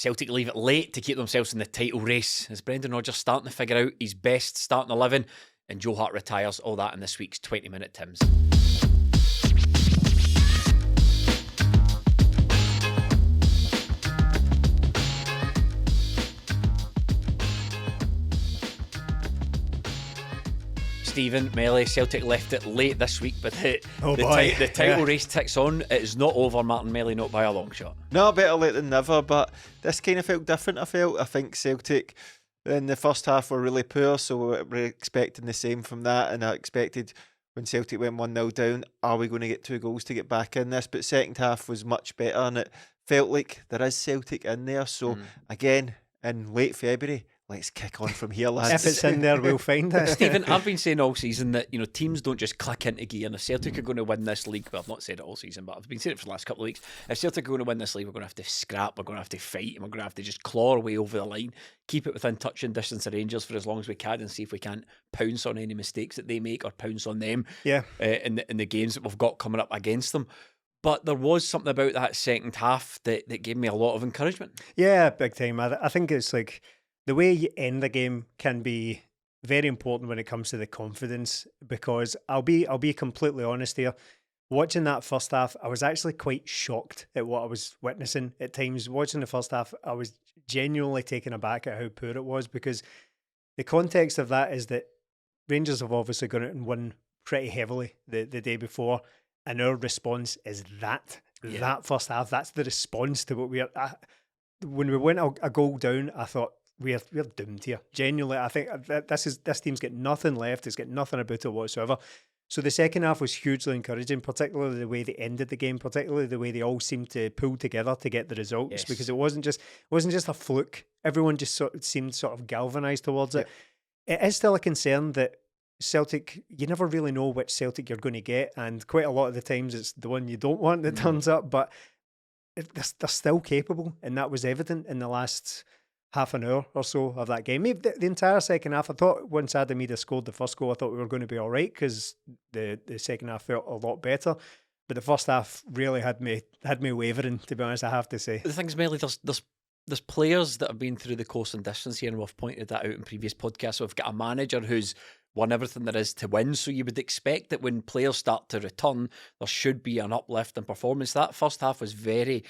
Celtic leave it late to keep themselves in the title race. Is Brendan Rodgers starting to figure out his best starting 11? And Joe Hart retires. All that in this week's 20-minute Tims. Stephen, Melly, Celtic left it late this week, but the title race ticks on. It is not over, Martin Melly, not by a long shot. No, better late than never, but this kind of felt different, I think Celtic in the first half were really poor, so we're expecting the same from that, and I expected when Celtic went 1-0 down, are we going to get 2 goals to get back in this? But second half was much better, and it felt like there is Celtic in there, so again, in late February, let's kick on from here, lads. If it's in there, we'll find it. Stephen, I've been saying all season that teams don't just click into gear. And if Celtic are going to win this league, well, I've not said it all season, but I've been saying it for the last couple of weeks. If Celtic are going to win this league, we're going to have to scrap, we're going to have to fight, and we're going to have to just claw our way over the line, keep it within touching distance of Rangers for as long as we can, and see if we can't pounce on any mistakes that they make or pounce on them in the games that we've got coming up against them. But there was something about that second half that gave me a lot of encouragement. Yeah, big time. I think it's like the way you end the game can be very important when it comes to the confidence, because I'll be completely honest here. Watching that first half, I was actually quite shocked at what I was witnessing at times. Watching the first half, I was genuinely taken aback at how poor it was, because the context of that is that Rangers have obviously gone out and won pretty heavily the day before, and our response is that first half. That's the response to what we are. When we went a goal down, I thought, we're doomed here. Genuinely, I think this team's got nothing left. It's got nothing about it whatsoever. So the second half was hugely encouraging, particularly the way they ended the game, particularly the way they all seemed to pull together to get the results, because it wasn't just a fluke. Everyone just seemed sort of galvanised towards it. It is still a concern that Celtic, you never really know which Celtic you're going to get, and quite a lot of the times it's the one you don't want that turns up, but they're still capable, and that was evident in the last half an hour or so of that game. Maybe the entire second half, I thought once Idah scored the first goal, I thought we were going to be all right, because the second half felt a lot better. But the first half really had me wavering, to be honest, I have to say. The thing is, Melly, there's players that have been through the course and distance here, and we've pointed that out in previous podcasts. So we've got a manager who's won everything there is to win, so you would expect that when players start to return, there should be an uplift in performance. That first half was very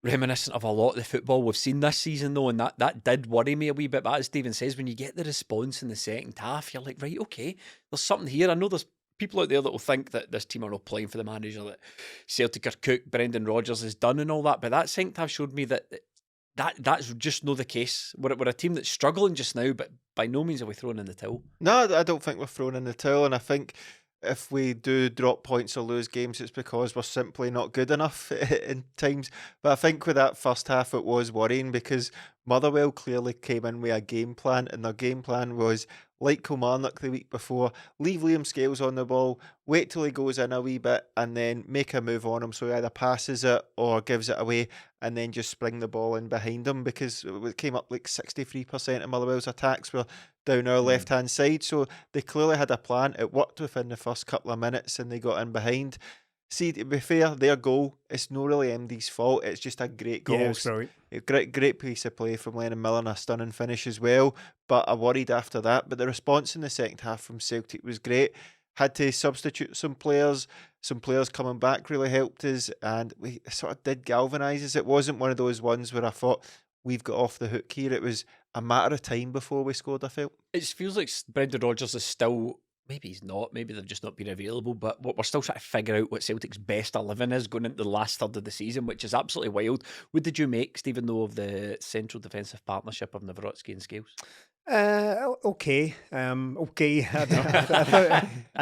reminiscent of a lot of the football we've seen this season, though, and that did worry me a wee bit. But as Stephen says, when you get the response in the second half, you're like, right, okay, there's something here. I know there's people out there that will think that this team are not playing for the manager, that Celtic are cooked, Brendan Rodgers is done and all that, but that second half showed me that's just not the case. We're a team that's struggling just now, but by no means are we throwing in the towel. No, I don't think we're throwing in the towel, and I think if we do drop points or lose games, it's because we're simply not good enough in times. But I think with that first half, it was worrying, because Motherwell clearly came in with a game plan, and their game plan was, like Kilmarnock the week before, leave Liam Scales on the ball, wait till he goes in a wee bit, and then make a move on him, so he either passes it or gives it away, and then just spring the ball in behind him, because it came up like 63% of Motherwell's attacks were down our left-hand side, so they clearly had a plan. It worked within the first couple of minutes, and they got in behind. See, to be fair, their goal, it's not really MD's fault. It's just a great goal. Yeah, it's right. A great piece of play from Lennon Miller, and a stunning finish as well. But I worried after that. But the response in the second half from Celtic was great. Had to substitute some players. Some players coming back really helped us, and we sort of did galvanise us. It wasn't one of those ones where I thought, we've got off the hook here. It was a matter of time before we scored, I felt. It feels like Brendan Rodgers is still... Maybe he's not. Maybe they've just not been available. But we're still trying to figure out what Celtic's best 11 is going into the last third of the season, which is absolutely wild. What did you make, Stephen, though, of the central defensive partnership of NAWROCKI and Scales? Okay. I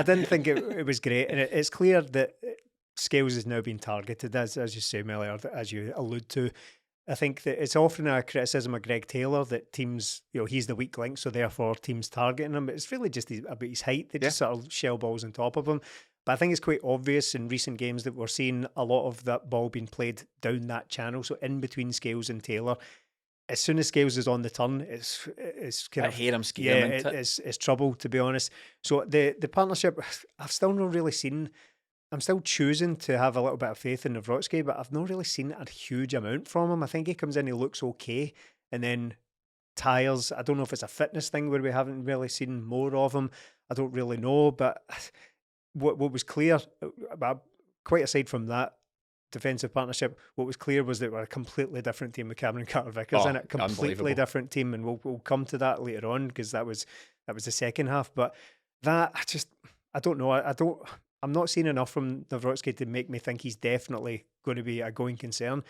didn't think it was great, and it's clear that Scales is now being targeted, as you say, Melly, or as you allude to. I think that it's often a criticism of Greg Taylor that teams, he's the weak link, so therefore teams targeting him. But it's really just about his height. They just sort of shell balls on top of him. But I think it's quite obvious in recent games that we're seeing a lot of that ball being played down that channel, so in between Scales and Taylor. As soon as Scales is on the turn, it's kind I hear him screaming. It's trouble, to be honest. So the partnership, I've still not really seen I'm still choosing to have a little bit of faith in NAWROCKI, but I've not really seen a huge amount from him. I think he comes in, he looks okay, and then tires. I don't know if it's a fitness thing where we haven't really seen more of him. I don't really know, but what was clear, quite aside from that defensive partnership, what was clear was that we're a completely different team with Cameron Carter-Vickers in it. Completely different team, and we'll come to that later on because that was the second half. But that I don't know. I'm not seeing enough from NAWROCKI to make me think he's definitely going to be a going concern.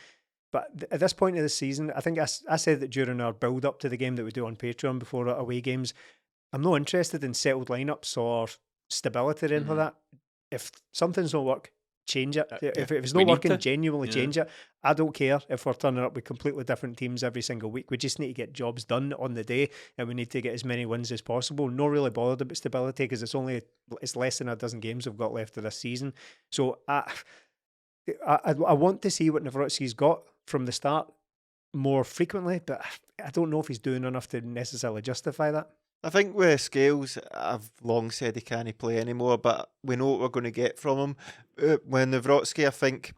But at this point of the season, I think I said that during our build up to the game that we do on Patreon before away games, I'm not interested in settled lineups or stability or anything like that. If something's not work, change it. If it's not working, genuinely change it. I don't care if we're turning up with completely different teams every single week. We just need to get jobs done on the day, and we need to get as many wins as possible. Not really bothered about stability because it's less than a dozen games we've got left of this season. So I want to see what NAWROCKI's got from the start more frequently, but I don't know if he's doing enough to necessarily justify that. I think with Scales, I've long said he can't play anymore, but we know what we're going to get from him. When NAWROCKI, I think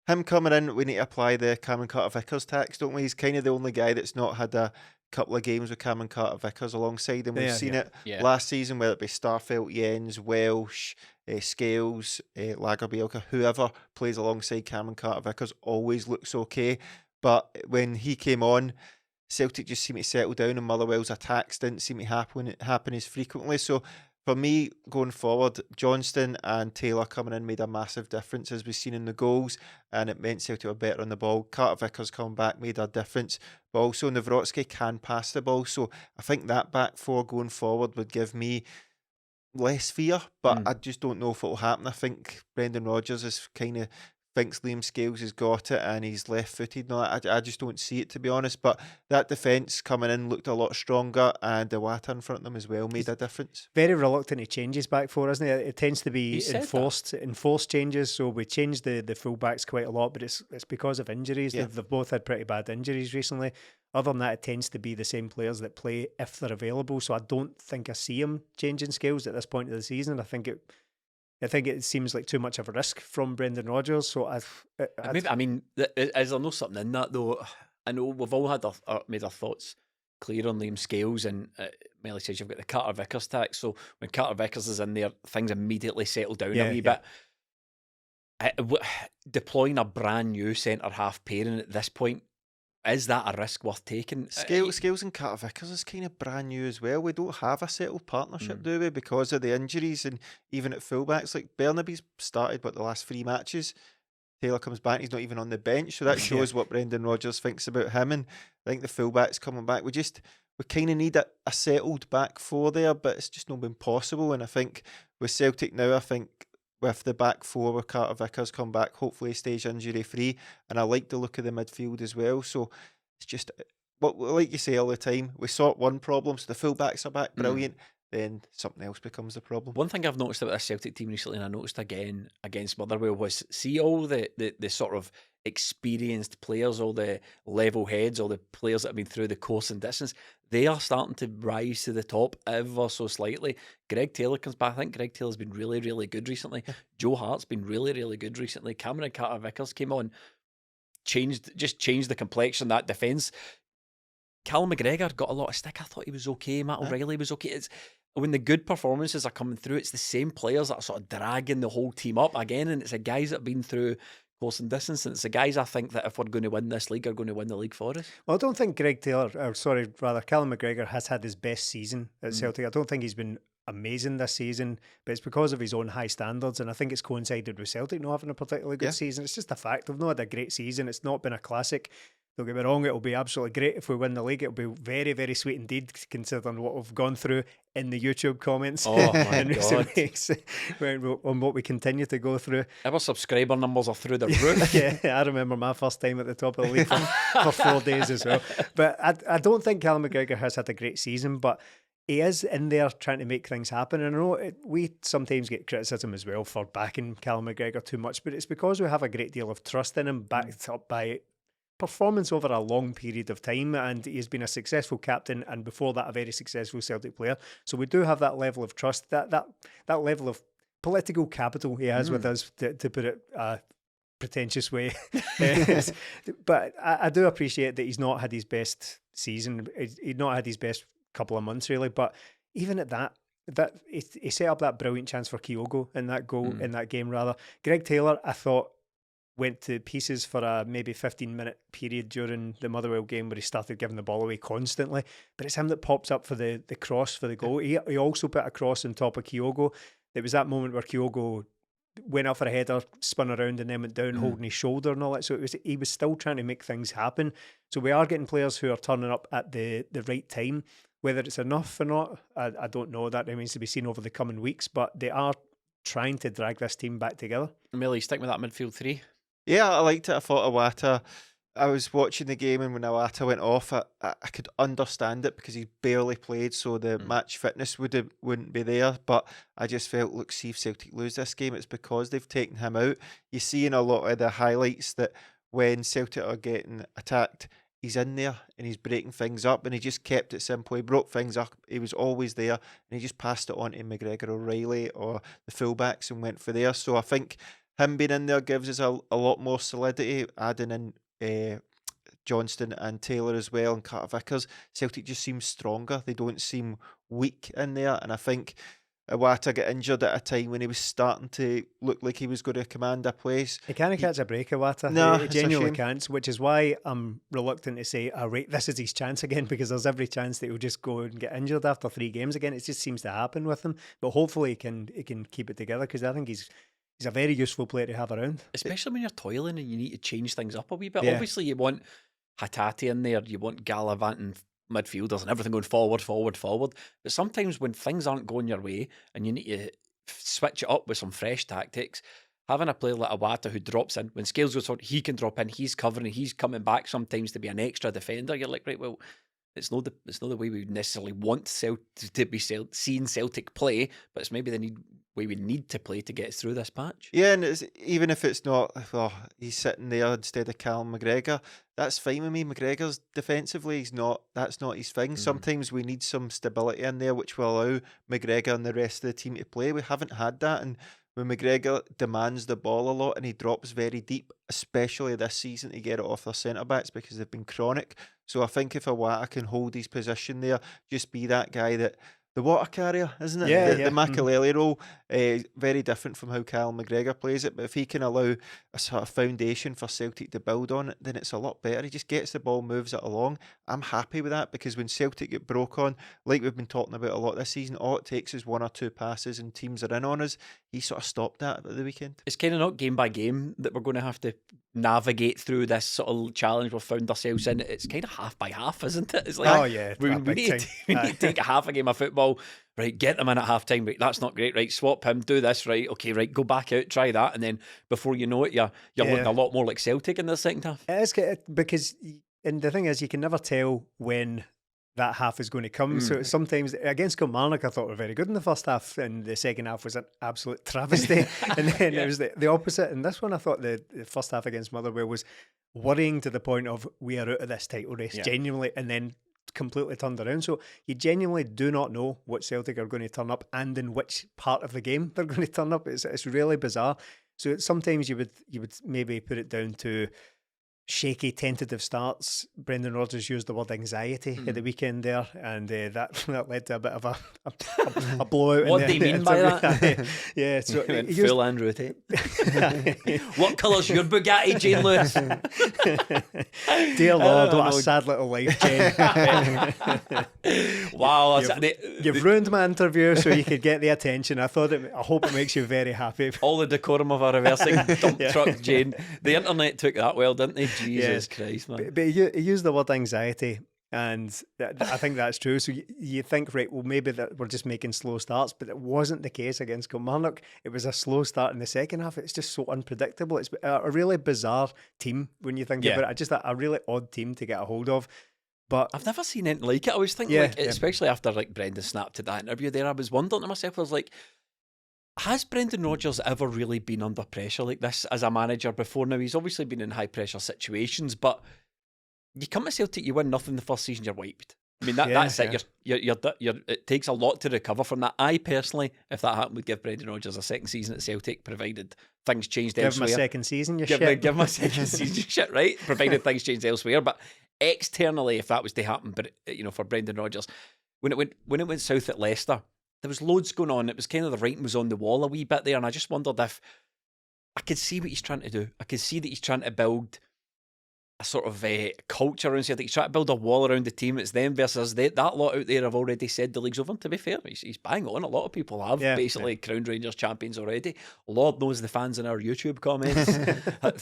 him coming in, we need to apply the Cameron Carter-Vickers tax, don't we? He's kind of the only guy that's not had a couple of games with Cameron Carter-Vickers alongside him. We've seen it last season, whether it be Starfelt, Jens, Welsh, Scales, Lagerbielke, whoever plays alongside Cameron Carter-Vickers always looks okay. But when he came on, Celtic just seemed to settle down, and Motherwell's attacks didn't seem to happen as frequently. So for me, going forward, Johnston and Taylor coming in made a massive difference, as we've seen in the goals, and it meant Celtic were better on the ball. Carter-Vickers coming back made a difference, but also NAWROCKI can pass the ball. So I think that back four going forward would give me less fear, but I just don't know if it will happen. I think Brendan Rodgers is kind of thinks Liam Scales has got it and he's left-footed. No, I just don't see it, to be honest. But that defence coming in looked a lot stronger, and IWATA in front of them as well made a difference. Very reluctant to change his back four, isn't it? It tends to be enforced changes. So we changed the full-backs quite a lot, but it's because of injuries. Yeah. They've both had pretty bad injuries recently. Other than that, it tends to be the same players that play if they're available. So I don't think I see him changing Scales at this point of the season. I think it seems like too much of a risk from Brendan Rodgers. So is there no something in that though? I know we've all had made our thoughts clear on Liam Scales, and Melly says you've got the Carter-Vickers tax. So when Carter-Vickers is in there, things immediately settle down a wee bit. Deploying a brand new centre half pairing at this point, is that a risk worth taking? Scales and Carter-Vickers is kind of brand new as well. We don't have a settled partnership, do we? Because of the injuries, and even at fullbacks, like Bernaby's started the last 3 matches. Taylor comes back, he's not even on the bench, so that shows what Brendan Rodgers thinks about him. And I think the fullbacks coming back, we kind of need a settled back four there, but it's just not been possible. And I think with Celtic now, I think with the back four, with Carter-Vickers come back, hopefully he stays injury free, and I like the look of the midfield as well. So it's just, like you say all the time, we sort one problem, so the fullbacks are back, brilliant, then something else becomes the problem. One thing I've noticed about this Celtic team recently, and I noticed again against Motherwell, was see all the sort of experienced players, all the level heads, all the players that have been through the course and distance, they are starting to rise to the top ever so slightly. Greg Taylor comes back. I think Greg Taylor's been really, really good recently. Joe Hart's been really, really good recently. Cameron Carter-Vickers came on, changed the complexion of that defence. Callum McGregor got a lot of stick. I thought he was okay. Matt O'Reilly was okay. When the good performances are coming through, it's the same players that are sort of dragging the whole team up again, and it's the guys that have been through course and distance, and it's the guys I think that if we're going to win this league are going to win the league for us. Well, I don't think Callum McGregor has had his best season at Celtic. I don't think he's been amazing this season, but it's because of his own high standards, and I think it's coincided with Celtic not having a particularly good season. It's just a fact. They've not had a great season. It's not been a classic. Don't get me wrong, it'll be absolutely great if we win the league. It'll be very, very sweet indeed, considering what we've gone through in the YouTube comments in recent weeks, on what we continue to go through. Our subscriber numbers are through the roof. Yeah, I remember my first time at the top of the league for 4 days as well. But I don't think Callum McGregor has had a great season, but he is in there trying to make things happen. And I know we sometimes get criticism as well for backing Callum McGregor too much, but it's because we have a great deal of trust in him, backed up by performance over a long period of time, and he's been a successful captain, and before that a very successful Celtic player. So we do have that level of trust, that level of political capital he has with us, to put it pretentious way. But I do appreciate that he's not had his best season. He's not had his best couple of months, really. But even at that he set up that brilliant chance for Kyogo in that goal, in that game, rather. Greg Taylor, I thought, went to pieces for a maybe 15-minute period during the Motherwell game where he started giving the ball away constantly. But it's him that pops up for the cross for the goal. He also put a cross on top of Kyogo. There was that moment where Kyogo went up for a header, spun around and then went down holding his shoulder and all that. So he was still trying to make things happen. So we are getting players who are turning up at the right time. Whether it's enough or not, I don't know. That remains to be seen over the coming weeks. But they are trying to drag this team back together. Millie, stick with that midfield three. Yeah, I liked it. I thought IWATA, I was watching the game, and when IWATA went off, I could understand it because he's barely played, so the match fitness wouldn't be there. But I just felt, look, see if Celtic lose this game, it's because they've taken him out. You see in a lot of the highlights that when Celtic are getting attacked, he's in there and he's breaking things up, and he just kept it simple. He broke things up. He was always there, and he just passed it on to McGregor, O'Reilly, or the fullbacks and went for there. So I think him being in there gives us a lot more solidity, adding in Johnston and Taylor as well, and Carter Vickers. Celtic just seems stronger. They don't seem weak in there, and I think IWATA got injured at a time when he was starting to look like he was going to command a place. He can't catch a break, IWATA. No, he genuinely can't, which is why I'm reluctant to say, right, this is his chance again, because there's every chance that he'll just go and get injured after 3 games again. It just seems to happen with him. But hopefully he can keep it together, because I think he's a very useful player to have around. Especially when you're toiling and you need to change things up a wee bit. Yeah. Obviously, you want Hatate in there, you want gallivanting midfielders and everything going forward. But sometimes when things aren't going your way and you need to switch it up with some fresh tactics, having a player like IWATA who drops in, when Scales goes on, he can drop in, he's covering, he's coming back sometimes to be an extra defender. You're like, right, well, it's not the way we would necessarily want to be seeing Celtic play, but it's maybe the way we need to play to get through this patch. Yeah, and even if it's not, he's sitting there instead of Callum McGregor, that's fine with me. McGregor's defensively, that's not his thing. Sometimes we need some stability in there, which will allow McGregor and the rest of the team to play. We haven't had that, and when McGregor demands the ball a lot and he drops very deep, especially this season, to get it off their centre-backs because they've been chronic. So I think if IWATA can hold his position there, just be that guy that the water carrier, isn't it? Yeah, the Makelele role, very different from how Callum McGregor plays it. But if he can allow a sort of foundation for Celtic to build on it, then it's a lot better. He just gets the ball, moves it along. I'm happy with that, because when Celtic get broke on, like we've been talking about a lot this season, all it takes is 1 or 2 passes and teams are in on us. He sort of stopped that at the weekend. It's kind of not game by game that we're going to have to navigate through this sort of challenge we've found ourselves in. It's kind of half by half, isn't it? It's like, we need to take a half a game of football, right, get them in at half time, right, that's not great, right, swap him, do this, right, okay, right, go back out, try that, and then before you know it, you're looking a lot more like Celtic in the second half. It is good, because, and the thing is, you can never tell when that half is going to come. So sometimes against Kilmarnock, I thought we were very good in the first half, and the second half was an absolute travesty. And then it was the opposite. And this one, I thought the first half against Motherwell was worrying to the point of, we are out of this title race, genuinely, and then completely turned around. So you genuinely do not know what Celtic are going to turn up and in which part of the game they're going to turn up. It's really bizarre. So sometimes you would maybe put it down to shaky, tentative starts. Brendan Rodgers used the word anxiety at the weekend there, and that led to a bit of a blowout. What do you mean by that? Yeah, so he went full Andrew Tate. What colour's your Bugatti, Jane Lewis? Dear Lord, what a sad little life, Jane. Wow, you've ruined my interview so you could get the attention. I hope it makes you very happy. All the decorum of a reversing dump truck, Jane. The internet took that well, didn't they? Jesus Christ, man. But he used the word anxiety, and I think that's true. So you think, right, well, maybe that we're just making slow starts, but it wasn't the case against Kilmarnock. It was a slow start in the second half. It's just so unpredictable. It's a really bizarre team when you think about it. Just a really odd team to get a hold of. But I've never seen anything like it. I was thinking, especially after like Brendan snapped at that interview there, I was wondering to myself, I was like, has Brendan Rodgers ever really been under pressure like this as a manager before? Now, he's obviously been in high pressure situations, but you come to Celtic, you win nothing the first season, you're wiped. I mean, that's it. It takes a lot to recover from that. I personally, if that happened, would give Brendan Rodgers a second season at Celtic, provided things changed elsewhere. Give him a second season, give him a second season, shit, right? Provided things changed elsewhere. But externally, if that was to happen, but for Brendan Rodgers, when it went south at Leicester, there was loads going on. It was kind of the writing was on the wall a wee bit there, and I just wondered if I could see what he's trying to do. I could see that he's trying to build a sort of culture around Celtic. He's trying to build a wall around the team. It's them versus they. That lot out there have already said the league's over. And to be fair, he's bang on. A lot of people have basically crowned Rangers champions already. Lord knows the fans in our YouTube comments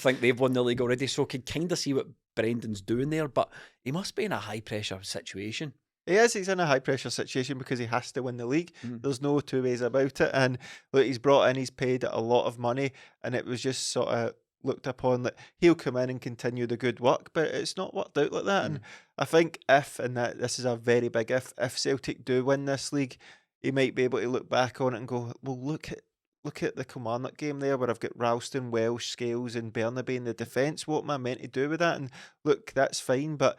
think they've won the league already. So I can kind of see what Brendan's doing there, but he must be in a high pressure situation. He is. He's in a high pressure situation because he has to win the league. There's no two ways about it. And look, he's brought in, he's paid a lot of money, and it was just sort of looked upon that he'll come in and continue the good work, but it's not worked out like that. And I think this is a very big if Celtic do win this league, he might be able to look back on it and go, well, look at the Kilmarnock game there where I've got Ralston, Welsh, Scales and Burnaby in the defence. What am I meant to do with that? And look, that's fine, but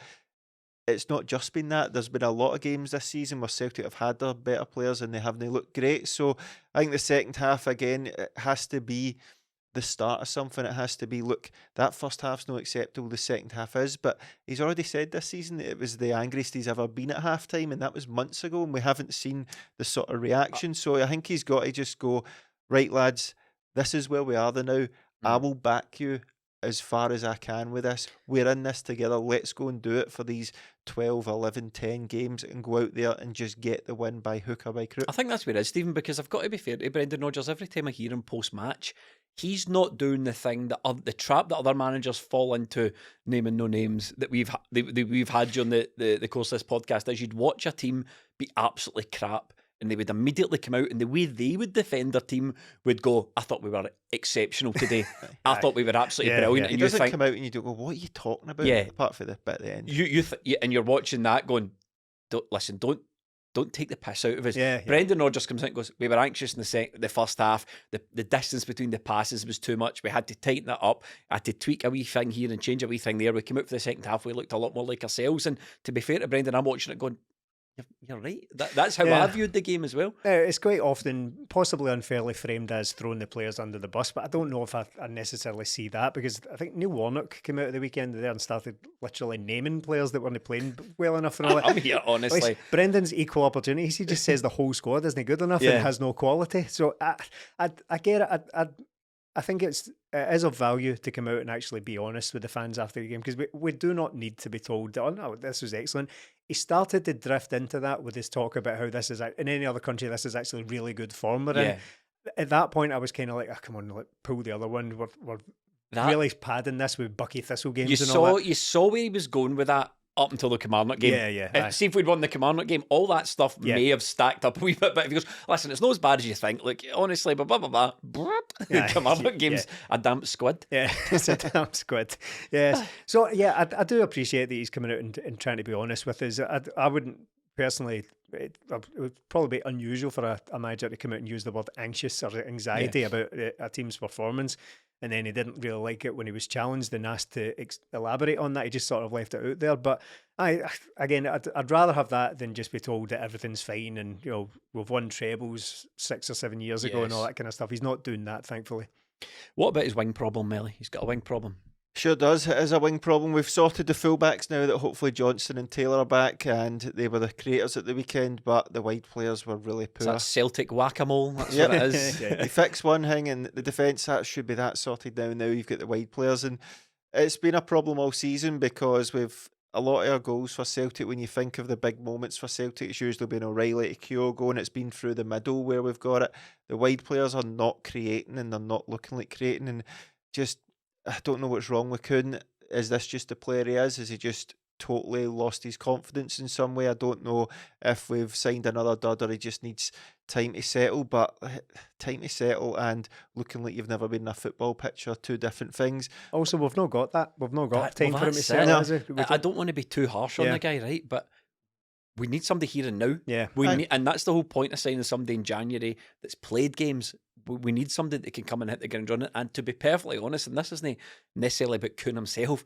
it's not just been that. There's been a lot of games this season where Celtic have had their better players and they haven't looked great. So I think the second half, again, it has to be the start of something. It has to be, look, that first half's not acceptable, the second half is, but he's already said this season that it was the angriest he's ever been at half time, and that was months ago, and we haven't seen the sort of reaction. So I think he's got to just go, right lads, this is where we are now. I will back you as far as I can with this. We're in this together. Let's go and do it for these 12, 11, 10 games and go out there and just get the win by hook or by crook. I think that's where it is, Stephen, because I've got to be fair to Brendan Rodgers. Every time I hear him post-match, he's not doing the thing the trap that other managers fall into, naming no names, that we've had during the course of this podcast, is you'd watch a team be absolutely crap and they would immediately come out, and the way they would defend their team would go, I thought we were exceptional today. I thought we were absolutely brilliant. He And doesn't you think, come out and you don't go, what are you talking about? Yeah. Apart from the bit at the end. And you're watching that going, don't take the piss out of us. Brendan Rodgers comes out and goes, we were anxious in the first half. The distance between the passes was too much. We had to tighten that up. I had to tweak a wee thing here and change a wee thing there. We came out for the second half. We looked a lot more like ourselves. And to be fair to Brendan, I'm watching it going, you're right. That's how I viewed the game as well. It's quite often possibly unfairly framed as throwing the players under the bus, but I don't know if I necessarily see that, because I think Neil Warnock came out at the weekend there and started literally naming players that weren't playing well enough and all that. I'm here, honestly. Brendan's equal opportunities. He just says the whole squad isn't good enough and has no quality. So I get it. I think it is of value to come out and actually be honest with the fans after the game, because we do not need to be told, oh no, this was excellent. He started to drift into that with his talk about how this is, in any other country, this is actually really good form we're in. At that point, I was kind of like, oh, come on, pull the other one. We're really padding this with Bucky Thistle games and all that. You saw where he was going with that up until the Kilmarnock game. See, if we'd won the Kilmarnock game, all that stuff may have stacked up a wee bit. But if he goes, listen, it's not as bad as you think. Look, honestly, blah, blah, blah, blah. The Kilmarnock game's a damp squid. Yeah, it's a damp squid. Yes. So, I do appreciate that he's coming out and trying to be honest with us. I wouldn't personally, it would probably be unusual for a manager to come out and use the word anxious or anxiety about a team's performance. And then he didn't really like it when he was challenged and asked to elaborate on that. He just sort of left it out there. But I'd rather have that than just be told that everything's fine and we've won trebles 6 or 7 years ago and all that kind of stuff. He's not doing that, thankfully. What about his wing problem, Melly? He's got a wing problem. Sure does. It is a wing problem. We've sorted the fullbacks now that hopefully Johnson and Taylor are back, and they were the creators at the weekend, but the wide players were really poor. That's Celtic whack-a-mole. That's what it is. They fix one thing, and the defence, that should be that sorted now. Now you've got the wide players, and it's been a problem all season because we've a lot of our goals for Celtic, when you think of the big moments for Celtic, it's usually been O'Reilly to Kyogo, and it's been through the middle where we've got it. The wide players are not creating, and they're not looking like creating, and just, I don't know what's wrong with KUHN. Is this just the player he is? Has he just totally lost his confidence in some way? I don't know if we've signed another dud or he just needs time to settle, but time to settle and looking like you've never been in a football pitch are two different things. Also, we've not got that. We've not got time for him to settle. I don't want to be too harsh on the guy, right? But we need somebody here and now. Yeah. And that's the whole point of signing somebody in January that's played games. We need somebody that can come and hit the ground running. And to be perfectly honest, and this isn't necessarily about KUHN himself,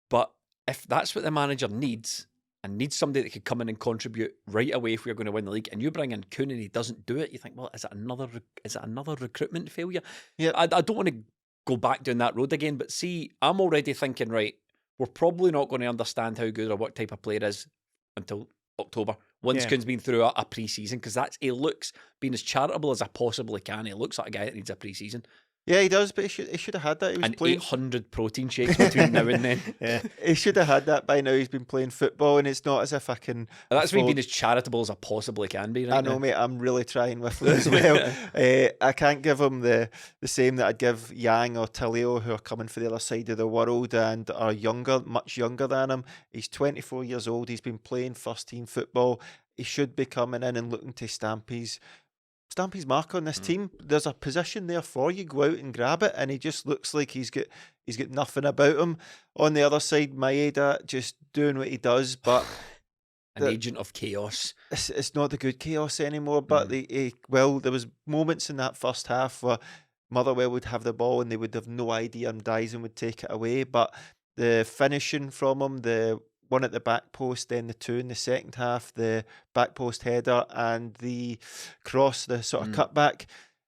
but if that's what the manager needs, and needs somebody that could come in and contribute right away if we're going to win the league, and you bring in KUHN and he doesn't do it, you think, well, is it another recruitment failure? Yeah. I don't want to go back down that road again, but see, I'm already thinking, right, we're probably not going to understand how good or what type of player is until October, once KUHN's been through a pre-season, because he looks, being as charitable as I possibly can, he looks like a guy that needs a pre-season. Yeah, he does, but he should have had that. He was And playing 800 protein shakes between now and then. Yeah. He should have had that by now. He's been playing football, and it's not as if I can. That's me being as charitable as I possibly can be. Right I know, now. mate. I'm really trying with him as well. I can't give him the same that I'd give Yang or Talio, who are coming for the other side of the world and are younger, much younger than him. He's 24 years old. He's been playing first team football. He should be coming in and looking to stamp his mark on this team. There's a position there for you. Go out and grab it, and he just looks like he's got nothing about him. On the other side, Idah just doing what he does, but an agent of chaos. It's not the good chaos anymore. But there was moments in that first half where Motherwell would have the ball and they would have no idea, and Dyson would take it away. But the finishing from him, the one at the back post, then the two in the second half, the back post header and the cross, the sort of cutback.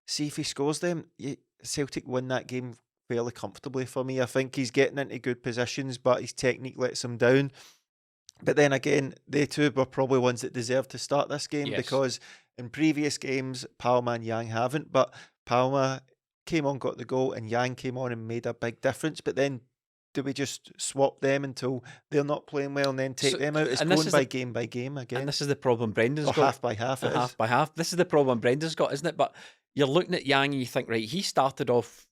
See if he scores them. Celtic win that game fairly comfortably for me. I think he's getting into good positions, but his technique lets him down. But then again, they two were probably ones that deserved to start this game, because in previous games, Palma and Yang haven't. But Palma came on, got the goal, and Yang came on and made a big difference. But then do we just swap them until they're not playing well and then take them out? It's going by game again. And this is the problem Brendan's got. Half by half. Half by half. This is the problem Brendan's got, isn't it? But you're looking at Yang and you think, right, he started off,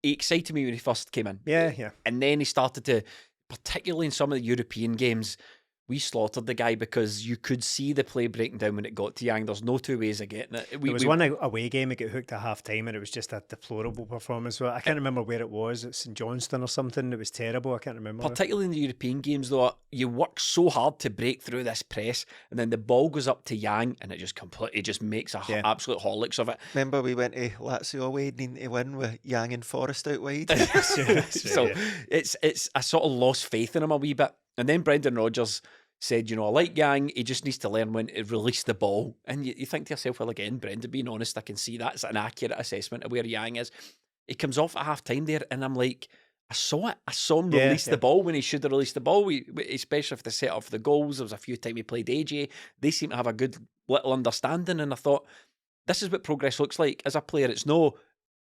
he excited me when he first came in. Yeah. And then he started to, particularly in some of the European games, we slaughtered the guy because you could see the play breaking down when it got to Yang. There's no two ways of getting it. There was one away game, it got hooked at half time, and it was just a deplorable performance. Well, I can't remember where it was. It's St Johnstone or something. It was terrible. I can't remember. Particularly in the European games, though, you work so hard to break through this press, and then the ball goes up to Yang, and it just completely makes absolute holics of it. Remember, we went to Lazio away, needing to win with Yang and Forest out wide. So it's I sort of lost faith in him a wee bit. And then Brendan Rodgers said, I like Yang, he just needs to learn when to release the ball. And you think to yourself, well, again, Brendan, being honest, I can see that's an accurate assessment of where Yang is. He comes off at half time there, and I'm like, I saw it. I saw him release the ball when he should have released the ball, especially if they set up for the goals. There was a few times he played AJ. They seem to have a good little understanding, and I thought, this is what progress looks like. As a player, it's no,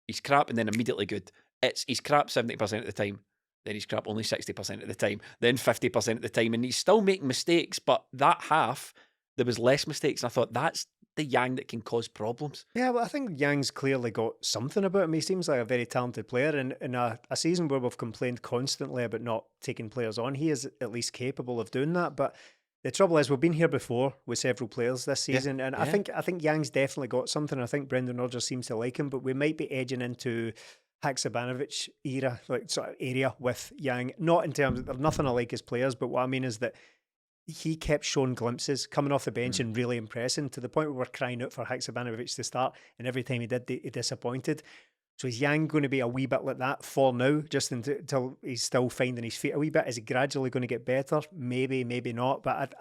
he's crap and then immediately good. It's he's crap 70% of the time. Then he's crap only 60% of the time, then 50% of the time, and he's still making mistakes, but that half, there was less mistakes, and I thought, that's the Yang that can cause problems. Yeah, well, I think Yang's clearly got something about him. He seems like a very talented player, and in a season where we've complained constantly about not taking players on, he is at least capable of doing that. But the trouble is, we've been here before with several players this season, and I think Yang's definitely got something. I think Brendan Rodgers seems to like him, but we might be edging into Haksabanovic era, like sort of area with Yang. Not in terms of, there's nothing I like as players, but what I mean is that he kept showing glimpses coming off the bench and really impressing, to the point where we're crying out for Haksabanovic to start, and every time he did, he disappointed. So is Yang going to be a wee bit like that for now, just until he's still finding his feet a wee bit? Is he gradually going to get better? Maybe, maybe not. But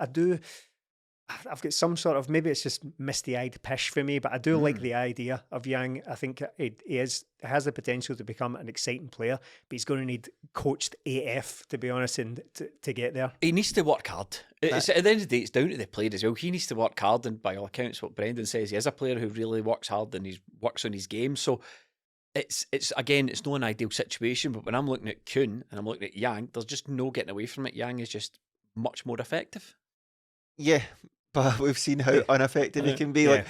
I've got some sort of, maybe it's just misty-eyed pish for me, but I do like the idea of Yang. I think he has the potential to become an exciting player, but he's going to need coached AF, to be honest, and to get there. He needs to work hard. At the end of the day, it's down to the player as well. He needs to work hard, and by all accounts, what Brendan says, he is a player who really works hard and he works on his game. So it's again, it's not an ideal situation, but when I'm looking at KUHN and I'm looking at Yang, there's just no getting away from it. Yang is just much more effective. Yeah, but we've seen how ineffective he can be.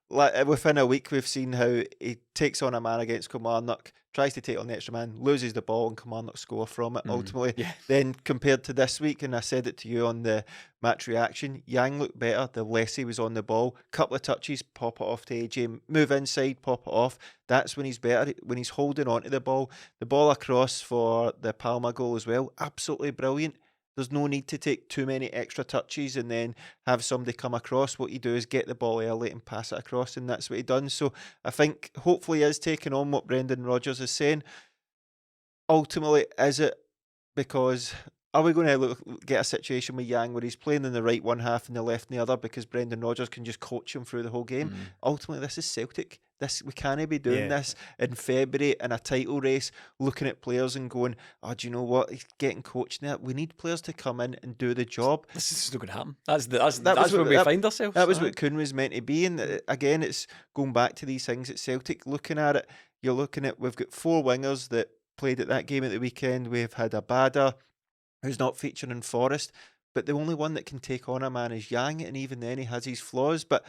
Like within a week, we've seen how he takes on a man against Kilmarnock, tries to take on the extra man, loses the ball, and Kilmarnock score from it ultimately. Yeah. Then compared to this week, and I said it to you on the match reaction, Yang looked better the less he was on the ball. Couple of touches, pop it off to AJ, move inside, pop it off. That's when he's better, when he's holding on to the ball. The ball across for the Palma goal as well, absolutely brilliant. There's no need to take too many extra touches and then have somebody come across. What you do is get the ball early and pass it across, and that's what he done. So I think hopefully he is taking on what Brendan Rodgers is saying. Ultimately, is it because are we going to get a situation with Yang where he's playing in the right one half and the left in the other because Brendan Rodgers can just coach him through the whole game? Ultimately, this is Celtic. We can't be doing this in February in a title race, looking at players and going, oh, do you know what? He's getting coached now. We need players to come in and do the job. This is not going to happen. That's where we find ourselves. That was what KUHN was meant to be. And again, it's going back to these things at Celtic. Looking at it, you're looking at, we've got 4 wingers that played at that game at the weekend. We've had Idah, who's not featuring in Forest, but the only one that can take on a man is Yang, and even then he has his flaws. But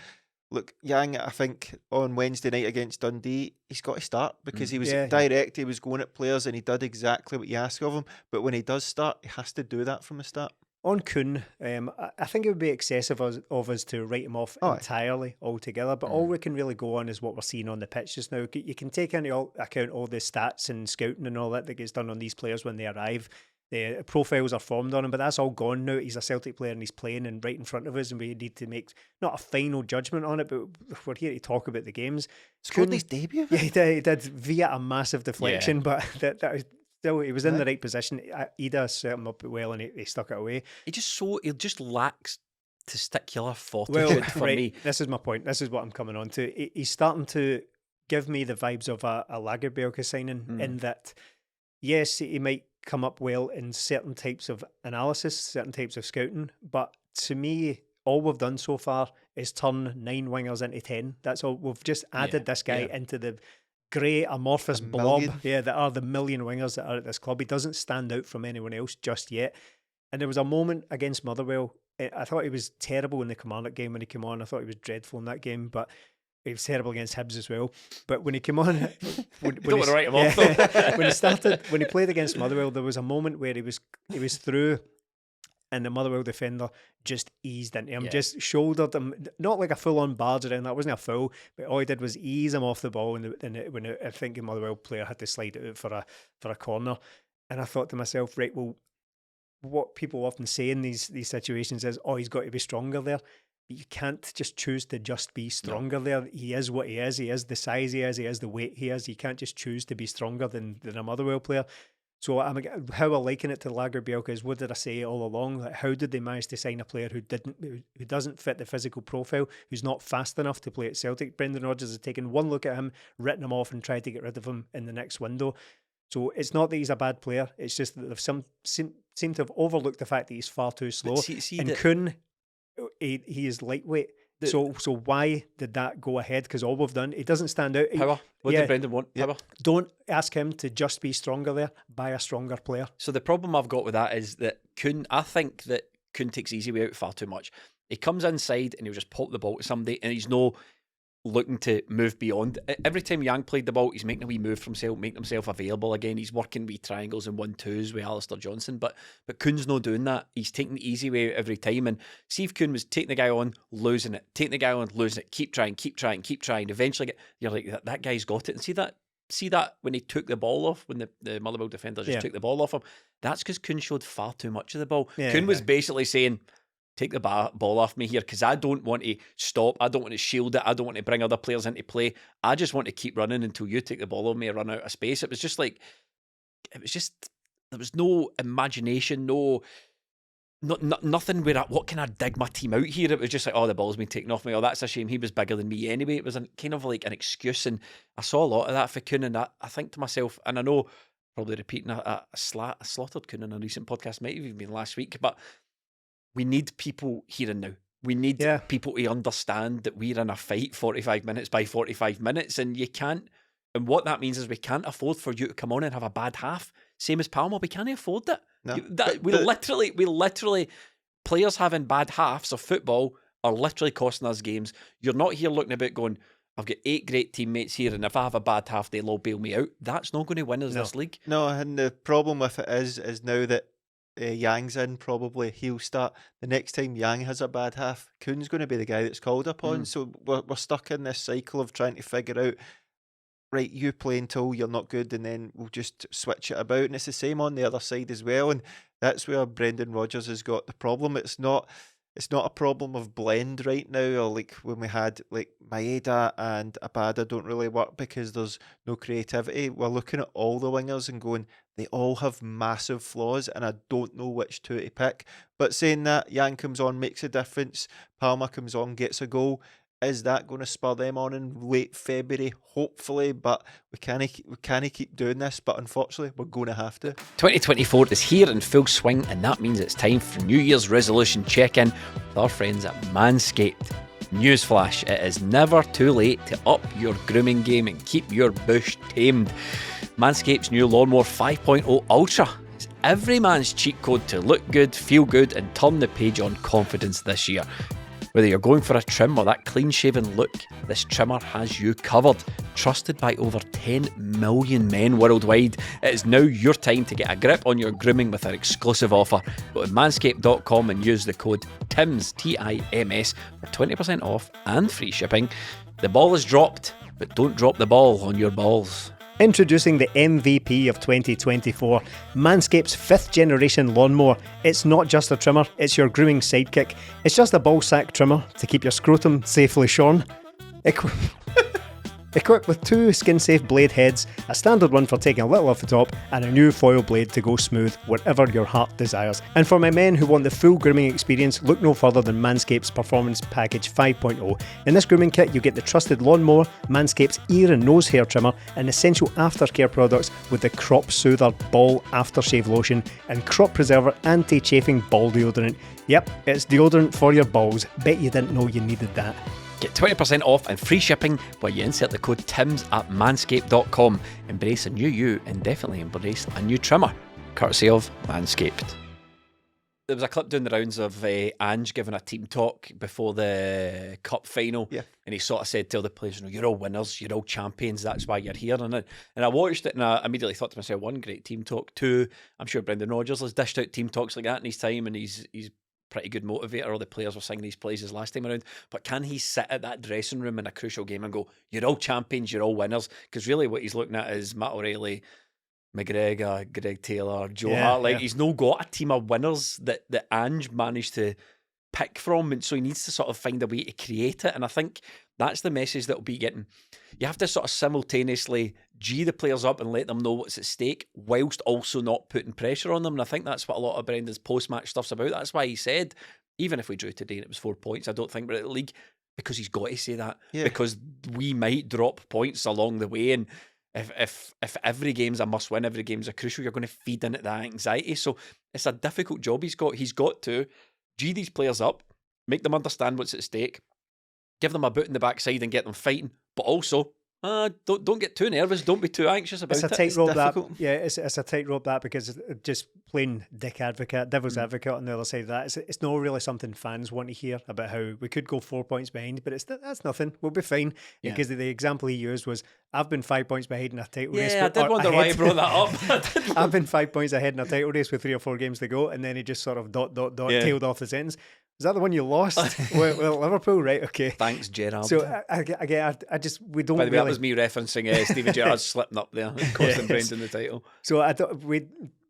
look, Yang, I think on Wednesday night against Dundee, he's got to start because he was direct, he was going at players and he did exactly what you ask of him. But when he does start, he has to do that from the start. On KUHN, I think it would be excessive of us to write him off entirely altogether, but all we can really go on is what we're seeing on the pitch just now. You can take into account all the stats and scouting and all that gets done on these players when they arrive. The profiles are formed on him, but that's all gone now. He's a Celtic player and he's playing and right in front of us, and we need to make not a final judgment on it, but we're here to talk about the games. Scored his debut? Yeah, he did via a massive deflection, but that was still, he was in the right position. Idah set him up well and he stuck it away. He just lacks testicular fortitude for me. This is my point. This is what I'm coming on to. He's starting to give me the vibes of a Lagerbielke signing in that, yes, he might come up well in certain types of analysis, certain types of scouting, but to me, all we've done so far is turn 9 wingers into 10. That's all. We've just added this guy into the grey amorphous blob that are the million wingers that are at this club. He doesn't stand out from anyone else just yet. And there was a moment against Motherwell, I thought he was terrible in the Kilmarnock game when he came on. I thought he was dreadful in that game, but he was terrible against Hibs as well. But when he came on, when he played against Motherwell, there was a moment where he was through, and the Motherwell defender just eased into him, just shouldered him, not like a full-on barge around. That wasn't a foul, but all he did was ease him off the ball, when I think the Motherwell player had to slide it out for a corner. And I thought to myself, right, well, what people often say in these situations is, oh, he's got to be stronger there. You can't just choose to just be stronger there. He is what he is. He is the size he is the weight he is. You can't just choose to be stronger than a Motherwell player. So how I liken it to Lagerbielke is, what did I say all along? Like, how did they manage to sign a player who doesn't fit the physical profile, who's not fast enough to play at Celtic? Brendan Rodgers has taken one look at him, written him off and tried to get rid of him in the next window. So it's not that he's a bad player. It's just that they've seem to have overlooked the fact that he's far too slow. And KUHN, he is lightweight. So why did that go ahead? Because all we've done, he doesn't stand out. Power. What did Brendan want? Power. Don't ask him to just be stronger there. Buy a stronger player. So the problem I've got with that is that I think that KUHN takes easy way out far too much. He comes inside and he'll just pop the ball to somebody, and he's no looking to move beyond. Every time Yang played the ball, he's making a wee move from himself, making himself available again. He's working wee triangles and 1-2s with Alistair Johnson, but KUHN's not doing that. He's taking the easy way out every time. And see if KUHN was taking the guy on, losing it, taking the guy on, losing it, keep trying. Eventually, you're like, that guy's got it. And see that when he took the ball off, when the Motherwell defender just took the ball off him, that's because KUHN showed far too much of the ball. KUHN was basically saying, take the ball off me here, because I don't want to stop. I don't want to shield it. I don't want to bring other players into play. I just want to keep running until you take the ball off me and run out of space. There was no imagination, nothing where what can I dig my team out here? It was just like, oh, the ball's been taken off me. Oh, that's a shame. He was bigger than me anyway. It was kind of like an excuse, and I saw a lot of that for KUHN, and I think to myself, and I know probably repeating a slaughtered KUHN in a recent podcast, might have even been last week, but we need people here and now. We need people to understand that we're in a fight 45 minutes by 45 minutes, and you can't. And what that means is we can't afford for you to come on and have a bad half. Same as Palma, we can't afford that. No. We literally, players having bad halves of football are literally costing us games. You're not here looking about going, I've got 8 great teammates here, and if I have a bad half, they'll all bail me out. That's not going to win us this league. No, and the problem with it is now that Yang's in, probably he'll start. The next time Yang has a bad half, KUHN's going to be the guy that's called upon. So we're stuck in this cycle of trying to figure out, right, you play until you're not good, and then we'll just switch it about. And it's the same on the other side as well. And that's where Brendan Rodgers has got the problem. It's not it's not a problem of blend right now, or like when we had like Maeda and Abada don't really work because there's no creativity. We're looking at all the wingers and going, they all have massive flaws, and I don't know which two to pick. But saying that, Yang comes on, makes a difference. Palmer comes on, gets a goal. Is that going to spur them on in late February? Hopefully, but we can't keep doing this. But unfortunately, we're going to have to. 2024 is here in full swing, and that means it's time for New Year's resolution check-in with our friends at Manscaped. Newsflash, it is never too late to up your grooming game and keep your bush tamed. Manscaped's new Lawnmower 5.0 Ultra is every man's cheat code to look good, feel good, and turn the page on confidence this year. Whether you're going for a trim or that clean-shaven look, this trimmer has you covered. Trusted by over 10 million men worldwide, it is now your time to get a grip on your grooming with our exclusive offer. Go to manscaped.com and use the code TIMS, T-I-M-S, for 20% off and free shipping. The ball is dropped, but don't drop the ball on your balls. Introducing the MVP of 2024, Manscaped's 5th generation lawnmower. It's not just a trimmer, it's your grooming sidekick. It's just a ball sack trimmer to keep your scrotum safely shorn. Equipped with 2 skin-safe blade heads, a standard one for taking a little off the top, and a new foil blade to go smooth whatever your heart desires. And for my men who want the full grooming experience, look no further than Manscaped's Performance Package 5.0. In this grooming kit, you get the trusted lawnmower, Manscaped's ear and nose hair trimmer, and essential aftercare products with the Crop Soother Ball Aftershave Lotion and Crop Preserver Anti-Chafing Ball Deodorant. Yep, it's deodorant for your balls. Bet you didn't know you needed that. Get 20% off and free shipping while you insert the code TIMS at manscaped.com. Embrace a new you and definitely embrace a new trimmer, courtesy of Manscaped. There was a clip doing the rounds of Ange giving a team talk before the cup final, and he sort of said to all the players, you're all winners, you're all champions, that's why you're here. And I watched it and I immediately thought to myself, 1, great team talk. 2, I'm sure Brendan Rodgers has dished out team talks like that in his time, and he's pretty good motivator. All the players were singing these praises last time around, but can he sit at that dressing room in a crucial game and go, you're all champions, you're all winners? Because really what he's looking at is Matt O'Reilly, McGregor, Greg Taylor, Joe Hart. He's not got a team of winners that Ange managed to pick from, and so he needs to sort of find a way to create it. And I think that's the message that will be getting. You have to sort of simultaneously G the players up and let them know what's at stake, whilst also not putting pressure on them. And I think that's what a lot of Brendan's post-match stuff's about. That's why he said, even if we drew today and it was 4 points, I don't think we're at the league, because he's got to say that, because we might drop points along the way. And if every game's a must-win, every game's a crucial, you're going to feed into that anxiety. So it's a difficult job he's got. He's got to G these players up, make them understand what's at stake, give them a boot in the backside and get them fighting, but also don't get too nervous, don't be too anxious about it. It's a tightrope that. Yeah, it's a tightrope that, because just plain devil's advocate on the other side of that. It's not really something fans want to hear about, how we could go 4 points behind, but that's nothing. We'll be fine. Because the example he used was, I've been 5 points behind in a title race. Yeah, I did wonder why he brought that up. I've been 5 points ahead in a title race with 3 or 4 games to go, and then he just sort of tailed off the sentence. Is that the one you lost? well, Liverpool, right? Okay. Thanks, Gerrard. So I just we don't. By the way, really... that was me referencing Steven Gerrard slipping up there, costing Brendan the title. So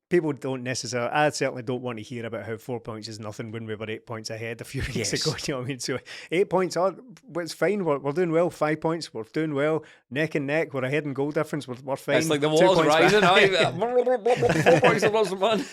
people don't necessarily. I certainly don't want to hear about how 4 points is nothing when we were 8 points ahead a few weeks ago. You know what I mean? So 8 points, it's fine. We're doing well. 5 points, we're doing well. Neck and neck, we're ahead in goal difference. We're fine. It's like the water's rising. 4 points of lost one.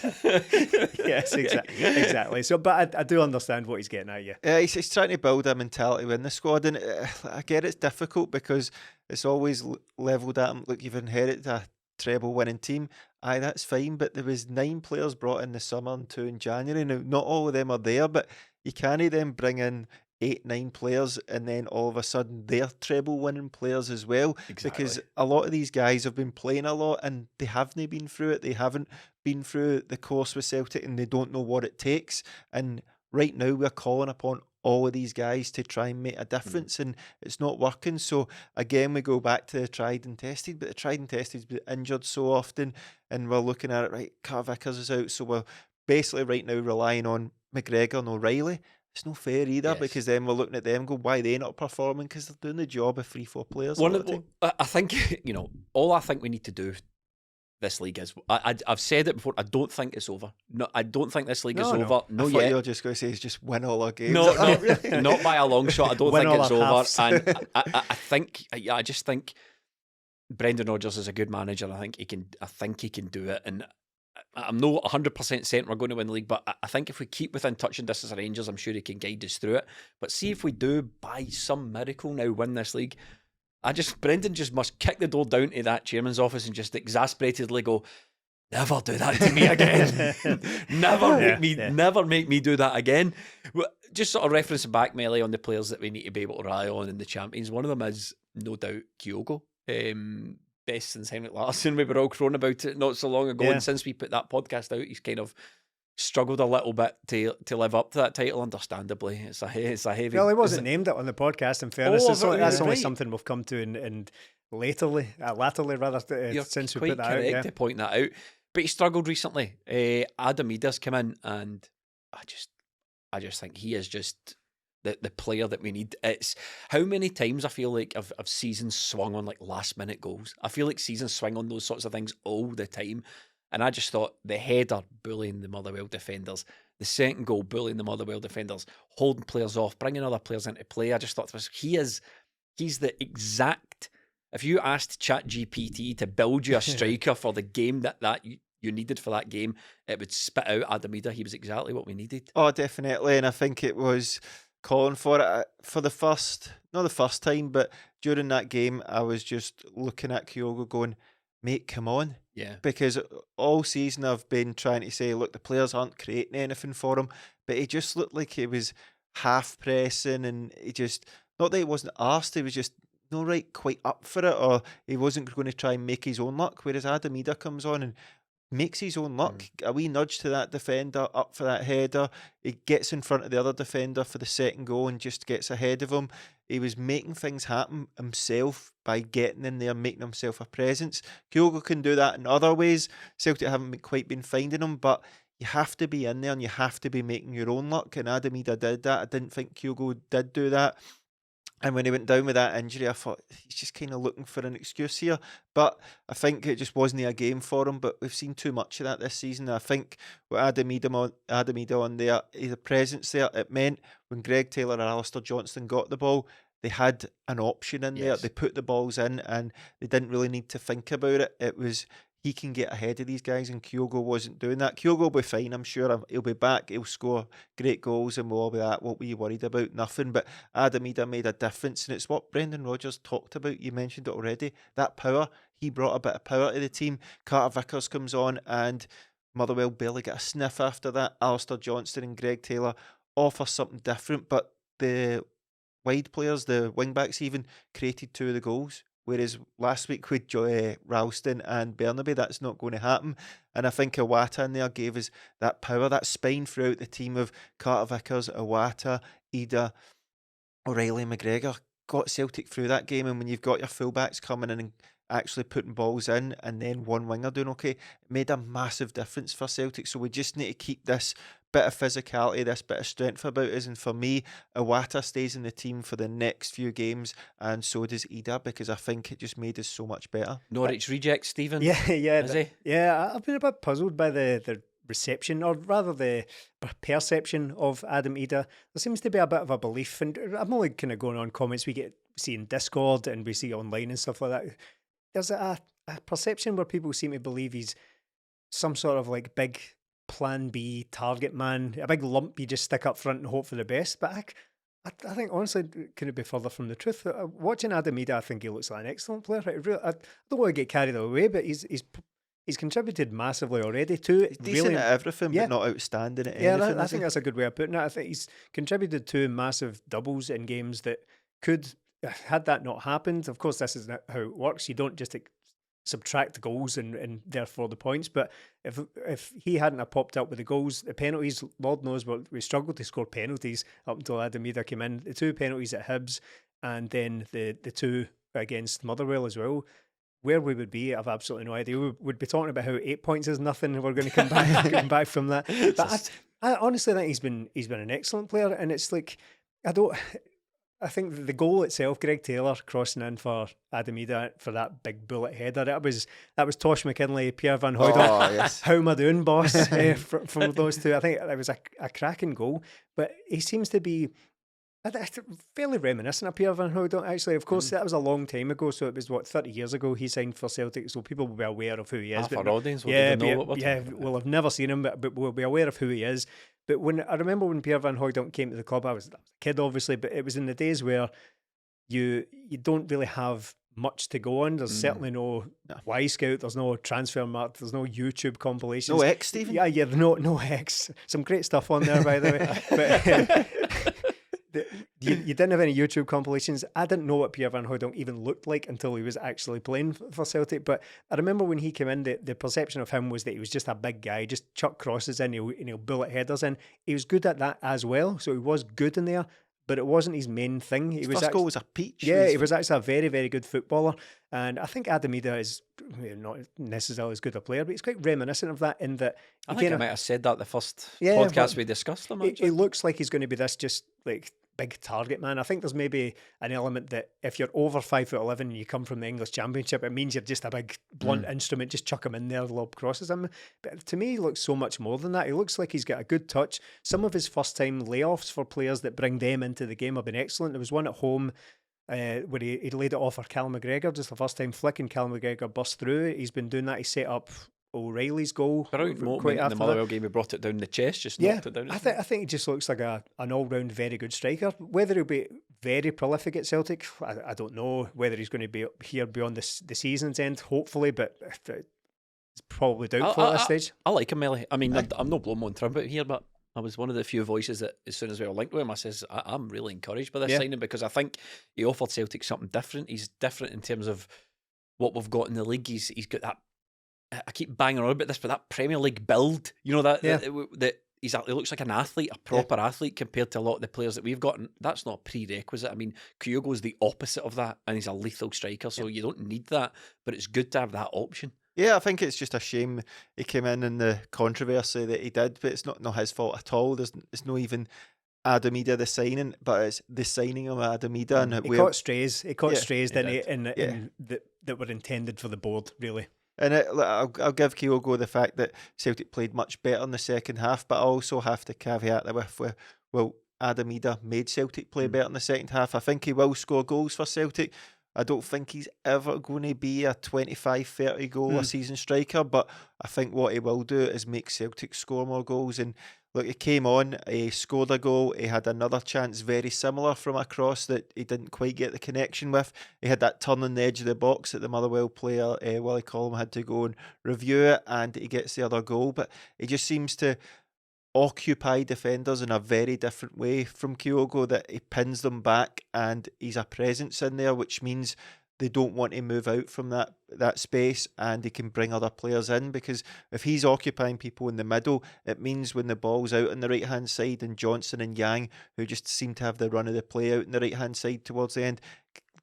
Yes, exactly. So, but I do understand what he's getting at. Yeah, he's trying to build a mentality within the squad, and I get it's difficult because it's always levelled at him. Look, you've inherited a treble winning team. Aye, that's fine, but there was 9 players brought in the summer and 2 in January. Now, not all of them are there, but you can't then bring in 8-9 players and then all of a sudden they're treble winning players as well. Exactly. Because a lot of these guys have been playing a lot and they haven't been through it. They haven't been through the course with Celtic and they don't know what it takes. And right now we're calling upon all of these guys to try and make a difference, and it's not working. So again, we go back to the tried and tested, but the tried and tested's been injured so often, and we're looking at it, right, Carl Vickers is out, so we're basically right now relying on McGregor and O'Reilly. It's no fair either, because then we're looking at them and go, why are they not performing? Because they're doing the job of 3-4 players. I think, all I think we need to do this league is. I've said it before. I don't think it's over. No, I don't think this league is No. over. No, I thought yet. you were just going to say it's just win all our games. No, Really? not by a long shot. I don't Win think all it's our over. halves. And I just think Brendan Rodgers is a good manager. I think he can do it. And I'm not 100% certain we're going to win the league, but I think if we keep within touching distance of Rangers, I'm sure he can guide us through it. But see if we do, by some miracle, now win this league. Brendan just must kick the door down to that chairman's office and just exasperatedly go, never do that to me again. Never make me do that again. Just sort of referencing back, Melly, on the players that we need to be able to rely on in the champions. One of them is no doubt Kyogo. Best since Henrik Larsson. We were all crowing about it not so long ago, and since we put that podcast out, he's kind of struggled a little bit to live up to that title. Understandably, it's a heavy. Well, he wasn't named it on the podcast. In fairness, that's right. only something we've come to and latterly rather since we put that out. Yeah. To point that out, but he struggled recently. Adam Idah's come in, and I just think he is just the player that we need. It's how many times I feel like I've seasons swung on like last minute goals. I feel like seasons swing on those sorts of things all the time. And I just thought the header bullying the Motherwell defenders, the second goal bullying the Motherwell defenders, holding players off, bringing other players into play. I just thought he's the exact. If you asked ChatGPT to build you a striker for the game that you needed for that game, it would spit out Adam Idah. He was exactly what we needed. Oh, definitely. And I think it was calling for it for not the first time, but during that game, I was just looking at Kyogo going, mate, come on. Yeah. Because all season I've been trying to say, look, the players aren't creating anything for him, but he just looked like he was half pressing, and he just, not that he wasn't asked, he was just not quite up for it, or he wasn't going to try and make his own luck, whereas Adam Idah comes on and makes his own luck. A wee nudge to that defender up for that header. He gets in front of the other defender for the second goal and just gets ahead of him. He was making things happen himself by getting in there, making himself a presence. Kyogo can do that in other ways. Celtic haven't quite been finding him, but you have to be in there and you have to be making your own luck. And Adam Idah did that. I didn't think Kyogo did do that. And when he went down with that injury, I thought he's just kind of looking for an excuse here. But I think it just wasn't a game for him. But we've seen too much of that this season. I think with Adam Idah on there, he's a presence there. It meant when Greg Taylor and Alistair Johnston got the ball, they had an option in there. They put the balls in and they didn't really need to think about it. It was, he can get ahead of these guys, and Kyogo wasn't doing that. Kyogo will be fine, I'm sure. He'll be back, he'll score great goals, and we'll all be that. What were you worried about? Nothing. But Adam Idah made a difference, and it's what Brendan Rodgers talked about. You mentioned it already. That power, he brought a bit of power to the team. Carter Vickers comes on, and Motherwell barely get a sniff after that. Alistair Johnston and Greg Taylor offer something different, but the wide players, the wing-backs even, created two of the goals. Whereas last week with Ralston and Bernaby, that's not going to happen. And I think IWATA in there gave us that power, that spine throughout the team of Carter Vickers, IWATA, Idah, O'Reilly, McGregor. Got Celtic through that game. And when you've got your fullbacks coming in and actually putting balls in, and then one winger doing okay, it made a massive difference for Celtic. So we just need to keep this bit of physicality, this bit of strength about us. And for me, IWATA stays in the team for the next few games, and so does Idah, because I think it just made us so much better. Norwich reject, Stephen. Yeah. Is he? Yeah, I've been a bit puzzled by the reception, or rather the perception of Adam Idah. There seems to be a bit of a belief, and I'm only kind of going on comments we see in Discord and we see online and stuff like that. There's a perception where people seem to believe he's some sort of like big plan B target man, a big lump you just stick up front and hope for the best. But I think honestly, couldn't be further from the truth. Watching Adam Idah, I think he looks like an excellent player. I don't want to get carried away, but he's contributed massively already to it. He's decent at everything, yeah, but not outstanding at anything. anything. I think that's a good way of putting it. I think he's contributed to massive doubles in games that could, had that not happened, of course this is not how it works. You don't just subtract goals and therefore the points. But if he hadn't have popped up with the goals, the penalties, Lord knows we struggled to score penalties up until Adam Idah came in. The two penalties at Hibs and then the two against Motherwell as well. Where we would be, I've absolutely no idea. We would be talking about how 8 points is nothing, and we're going to come back from that. But I honestly think he's been an excellent player, and it's like I think the goal itself, Greg Taylor crossing in for Adam Idah for that big bullet header, that was Tosh McKinley, Pierre Van Hooydonk. Oh, yes. How am I doing, boss? From those two, I think it was a cracking goal. But he seems to be fairly reminiscent of Pierre Van Hooydonk. Actually, of course, that was a long time ago. So it was 30 years ago he signed for Celtic. So people will be aware of who he is. Half our audience will know what we're talking about. We'll have never seen him, but we'll be aware of who he is. But I remember when Pierre Van Hooydonk came to the club, I was a kid, obviously, but it was in the days where you don't really have much to go on. There's certainly no Y-Scout, there's no transfer mark, there's no YouTube compilations. No X, Stephen? Yeah, no X. Some great stuff on there, by the way. But you didn't have any YouTube compilations. I didn't know what Pierre Van Hooydonk even looked like until he was actually playing for Celtic. But I remember when he came in, the perception of him was that he was just a big guy, just chuck crosses in, he'll bullet headers in. He was good at that as well, so he was good in there, but it wasn't his main thing. His first goal was a peach. Yeah, he was actually a very, very good footballer. And I think Adam Idah is not necessarily as good a player, but he's quite reminiscent of that in that... I think I might have said that the first podcast we discussed him. It looks like he's going to be this just like big target man. I think there's maybe an element that if you're over 5'11" and you come from the English Championship, it means you're just a big blunt instrument. Just chuck him in there, lob crosses him. But to me, he looks so much more than that. He looks like he's got a good touch. Some of his first time layoffs for players that bring them into the game have been excellent. There was one at home where he laid it off for Callum McGregor, just the first time flick, and Callum McGregor bust through. He's been doing that. He set up O'Reilly's goal. In the Motherwell game, he brought it down the chest, just knocked it down. I think he just looks like an all-round very good striker. Whether he'll be very prolific at Celtic, I don't know. Whether he's going to be here beyond the season's end, hopefully, but it's probably doubtful at this stage. I like him, Melly. I mean, I'm no blowing my own trumpet here, but I was one of the few voices that as soon as we were linked with him, I says, I'm really encouraged by this signing, because I think he offered Celtic something different. He's different in terms of what we've got in the league. He's got that, I keep banging on about this, but that Premier League build, you know, that he looks like an athlete, a proper athlete compared to a lot of the players that we've got, and that's not a prerequisite. I mean, Kyogo's the opposite of that, and he's a lethal striker, so you don't need that, but it's good to have that option. Yeah, I think it's just a shame he came in the controversy that he did, but it's not his fault at all. It's not even Adam Idah the signing, but it's the signing of Adam Idah. And he caught strays. He caught strays, didn't he? That were intended for the board, really. And I'll give Kyogo the fact that Celtic played much better in the second half, but I also have to caveat that with, Adam Idah made Celtic play better in the second half. I think he will score goals for Celtic. I don't think he's ever going to be a 25-30 goal a season striker, but I think what he will do is make Celtic score more goals. And look, he came on, he scored a goal, he had another chance very similar from a cross that he didn't quite get the connection with. He had that turn on the edge of the box that the Motherwell player, Willie Collum, had to go and review it, and he gets the other goal. But he just seems to occupy defenders in a very different way from Kyogo, that he pins them back and he's a presence in there, which means they don't want to move out from that space, and he can bring other players in, because if he's occupying people in the middle, it means when the ball's out on the right hand side and Johnson and Yang, who just seem to have the run of the play out on the right hand side towards the end,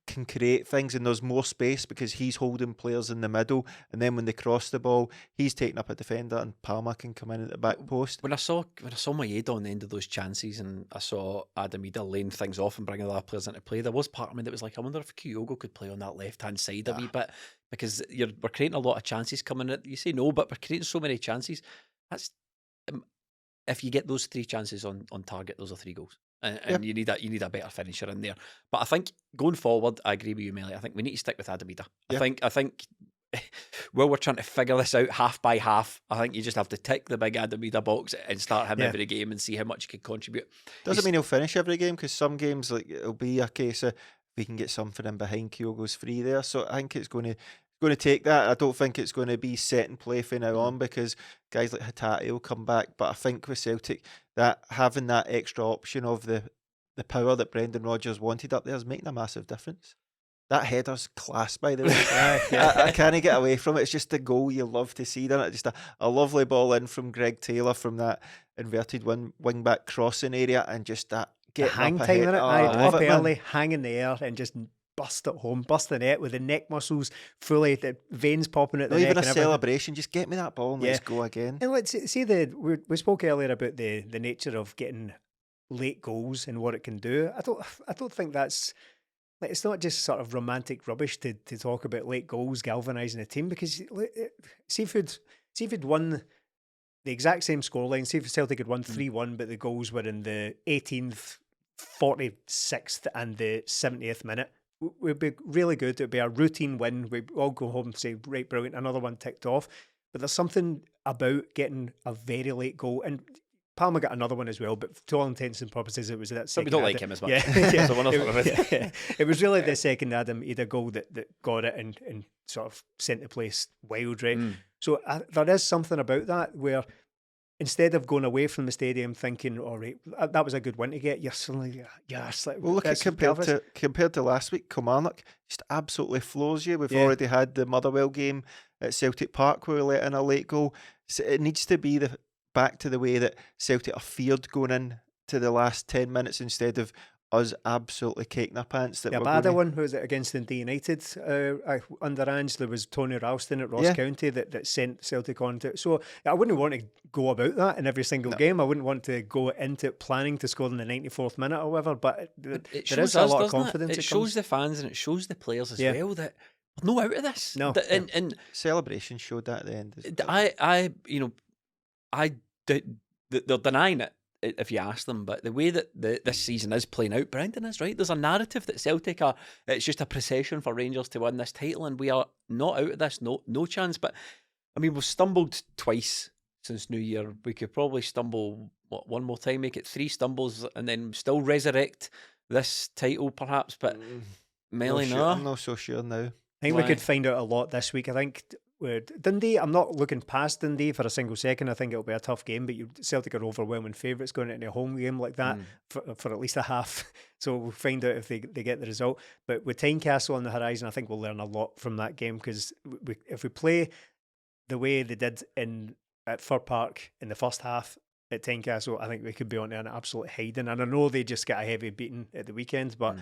can create things, and there's more space because he's holding players in the middle, and then when they cross the ball, he's taking up a defender and Palmer can come in at the back post. When I saw Maeda on the end of those chances, and I saw Adam Idah laying things off and bringing other players into play, there was part of me that was like, I wonder if Kyogo could play on that left hand side a wee bit, because we're creating a lot of chances coming in. You say no, but we're creating so many chances. That's if you get those 3 chances on target, those are 3 goals. And you need a better finisher in there. But I think going forward, I agree with you, Melly. I think we need to stick with Adam Idah. I think while we're trying to figure this out half by half, I think you just have to tick the big Adam Idah box and start him every game and see how much he can contribute. Doesn't mean he'll finish every game, because some games, like, it'll be a case of we can get something in behind Kyogo's free there. So I think it's going to take that. I don't think it's going to be set and play from now on, because guys like Hatate will come back. But I think with Celtic, that having that extra option of the power that Brendan Rodgers wanted up there is making a massive difference. That header's class, by the way. I can't get away from it. It's just a goal you love to see, doesn't it? Just a lovely ball in from Greg Taylor from that inverted wing back crossing area, and just that getting hang up time ahead. in it. Up early, hang in the air, and just bust it home, bust the net with the neck muscles fully, the veins popping at the neck. Not even a celebration, just get me that ball and let's go again. And let's see we spoke earlier about the nature of getting late goals and what it can do. I don't think that's like, it's not just sort of romantic rubbish to talk about late goals galvanising a team, because see if you'd won the exact same scoreline, see if Celtic had won 3-1, but the goals were in the 18th, 46th and the 70th minute, we'd be really good. It'd be a routine win. We'd all go home and say, right, brilliant, another one ticked off. But there's something about getting a very late goal, and Palmer got another one as well, but to all intents and purposes, it was that second. But we don't like him as much. Yeah, So we're not sort of it was really the second Adam Idah goal that got it and sort of sent the place wild, right? So there is something about that where instead of going away from the stadium thinking, all right, that was a good win to get, you're suddenly, yes. Like, well, look at compared to last week, Kilmarnock just absolutely floors you. We've already had the Motherwell game at Celtic Park where we let in a late goal. So it needs to be back to the way that Celtic are feared going in to the last 10 minutes instead of us absolutely caking our pants. That Bada one, was it against Dundee United under Ange? There was Tony Ralston at Ross County that sent Celtic on to it. So I wouldn't want to go about that in every single game. I wouldn't want to go into it planning to score in the 94th minute or whatever, but there is a lot of confidence. It shows the fans and it shows the players as well that we're no out of this. No. And celebration showed that at the end. They're denying it if you ask them, but the way that this season is playing out, Brendan is right. There's a narrative that Celtic it's just a procession for Rangers to win this title, and we are not out of this, no chance. But I mean, we've stumbled twice since New Year. We could probably stumble one more time, make it 3 stumbles, and then still resurrect this title perhaps. But Melly, I'm not so sure now. I think we could find out a lot this week. I think Dundee, I'm not looking past Dundee for a single second. I think it'll be a tough game, but Celtic are overwhelming favourites going into a home game like that for at least a half. So we'll find out if they get the result. But with Tynecastle on the horizon, I think we'll learn a lot from that game, because if we play the way they did at Fir Park in the first half at Tynecastle, I think we could be on an absolute hiding. And I know they just got a heavy beating at the weekend, but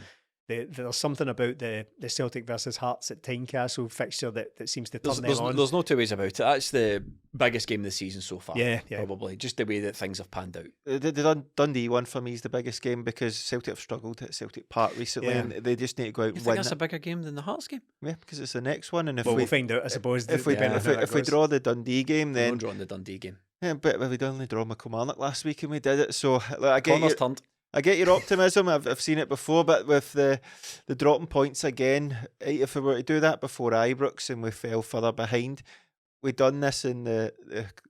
there's something about the Celtic versus Hearts at Tynecastle fixture that seems to turn them on. There's no two ways about it. That's the biggest game of the season so far. Yeah. Probably. Just the way that things have panned out. The Dundee one for me is the biggest game because Celtic have struggled at Celtic Park recently and they just need to go out and win. You think that's a bigger game than the Hearts game? Yeah, because it's the next one. And if we'll find out, I suppose. If we draw the Dundee game, then... We're drawing the Dundee game. Yeah, but we did only draw Kilmarnock last week and we did it. So I get your optimism. I've seen it before, but with the dropping points again, if we were to do that before Ibrox and we fell further behind, we done this in the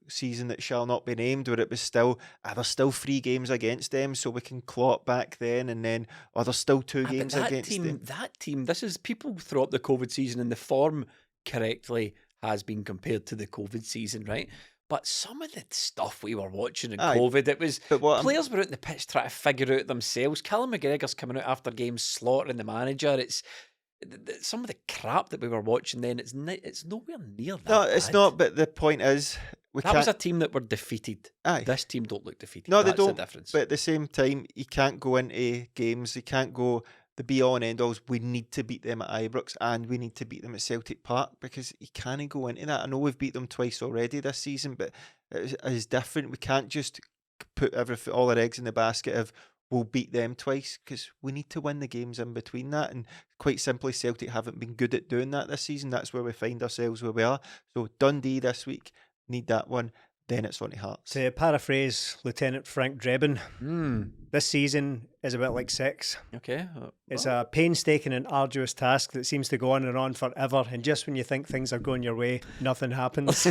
season that shall not be named, where it was still there's still 3 games against them, so we can claw it back then, and then there's still 2 games against them. That team, this is, people throw up the COVID season, and the form correctly has been compared to the COVID season, right? But some of the stuff we were watching in COVID, it was players were out in the pitch trying to figure out themselves. Callum McGregor's coming out after games slaughtering the manager. It's some of the crap that we were watching then. It's nowhere near that. No, it's not. But the point is, that was a team that were defeated. This team don't look defeated. No, That's they don't. The difference. But at the same time, you can't go into games. You can't go the be-all and end-alls. We need to beat them at Ibrox and we need to beat them at Celtic Park, because you can't go into that. I know we've beat them twice already this season, but it's different. We can't just put all our eggs in the basket of we'll beat them twice, because we need to win the games in between that. And quite simply, Celtic haven't been good at doing that this season. That's where we find ourselves where we are. So Dundee this week, need that one. Then it's on to Hearts. To paraphrase Lieutenant Frank Drebin, this season is a bit like sex. Okay. It's a painstaking and arduous task that seems to go on and on forever, and just when you think things are going your way, nothing happens.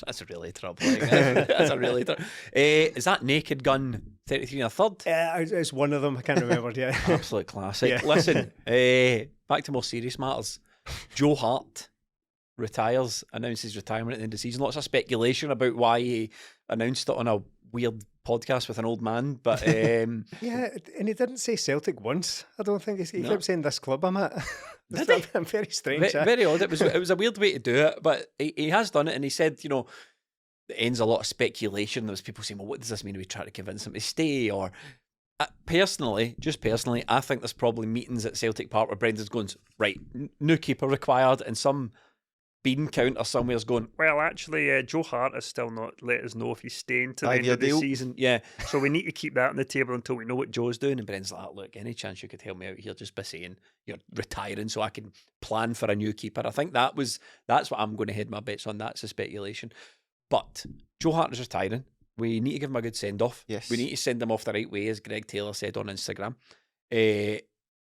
That's really troubling. That's a really is that Naked Gun 33 1/3? Yeah, it's one of them. I can't remember yet. Absolute classic. Yeah. Listen, back to more serious matters. Joe Hart announces retirement at the end of the season. Lots of speculation about why he announced it on a weird podcast with an old man, but yeah, and he didn't say Celtic once. I don't think he kept saying this club I'm at. Very strange. Very odd. It was a weird way to do it, but he has done it, and he said, it ends a lot of speculation. There was people saying, well, what does this mean? Are we trying to convince him to stay? Or personally, I think there's probably meetings at Celtic Park where Brendan's going, right, new keeper required, and some bean counter somewhere's going, Well, actually, Joe Hart has still not let us know if he's staying to the end 5-year of the deal. season. yeah. So we need to keep that on the table until we know what Joe's doing. And Bren's like, look, any chance you could help me out here just by saying you're retiring so I can plan for a new keeper? I think that's what I'm going to head my bets on. That's a speculation. But Joe Hart is retiring. We need to give him a good send-off. Yes. We need to send him off the right way, as Greg Taylor said on Instagram.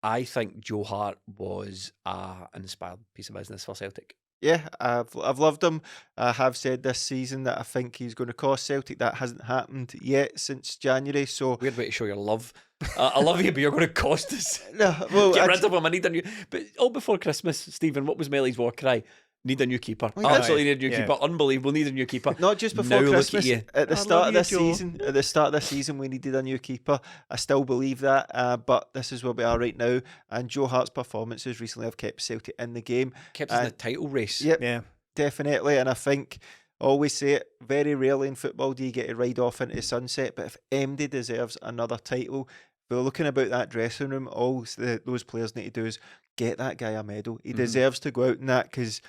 I think Joe Hart was an inspired piece of business for Celtic. Yeah, I've loved him. I have said this season that I think he's going to cost Celtic. That hasn't happened yet since January. So Weird way to show your love. I love you, but you're going to cost us. no, well, Get rid of him. I need a new. But all before Christmas, Stephen, what was Melly's war cry? Need a new keeper. Well, yeah. Absolutely need a new Yeah. keeper. Unbelievable. Need a new keeper. not just before Now look at Christmas. you. At the I start love of you, this Joe. season, at the start of this season, we needed a new keeper. I still believe that, but this is where we are right now. And Joe Hart's performances recently have kept Celtic in the game. Kept us in the title race. Yep, Yeah. definitely. And I think I always say it, very rarely in football do you get to ride off into the sunset. But if MD deserves another title, if we're looking about that dressing room, all those players need to do is get that guy a medal. He deserves to go out in that, because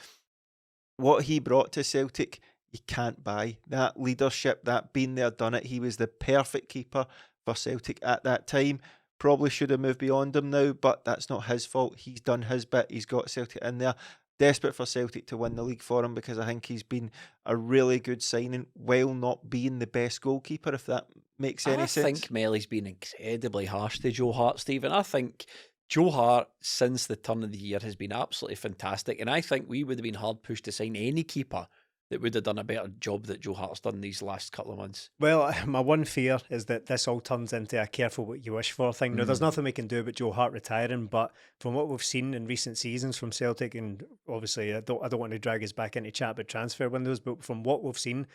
what he brought to Celtic, you can't buy. That leadership, that been there, done it. He was the perfect keeper for Celtic at that time. Probably should have moved beyond him now, but that's not his fault. He's done his bit. He's got Celtic in there. Desperate for Celtic to win the league for him, because I think he's been a really good signing while not being the best goalkeeper, if that makes any sense. I think Melly's been incredibly harsh to Joe Hart, Stephen. I think Joe Hart, since the turn of the year, has been absolutely fantastic. And I think we would have been hard pushed to sign any keeper that would have done a better job that Joe Hart's done these last couple of months. Well, my one fear is that this all turns into a careful what you wish for thing. Now, there's nothing we can do about Joe Hart retiring, but from what we've seen in recent seasons from Celtic, and obviously I don't want to drag us back into chat about transfer windows, but from what we've seen,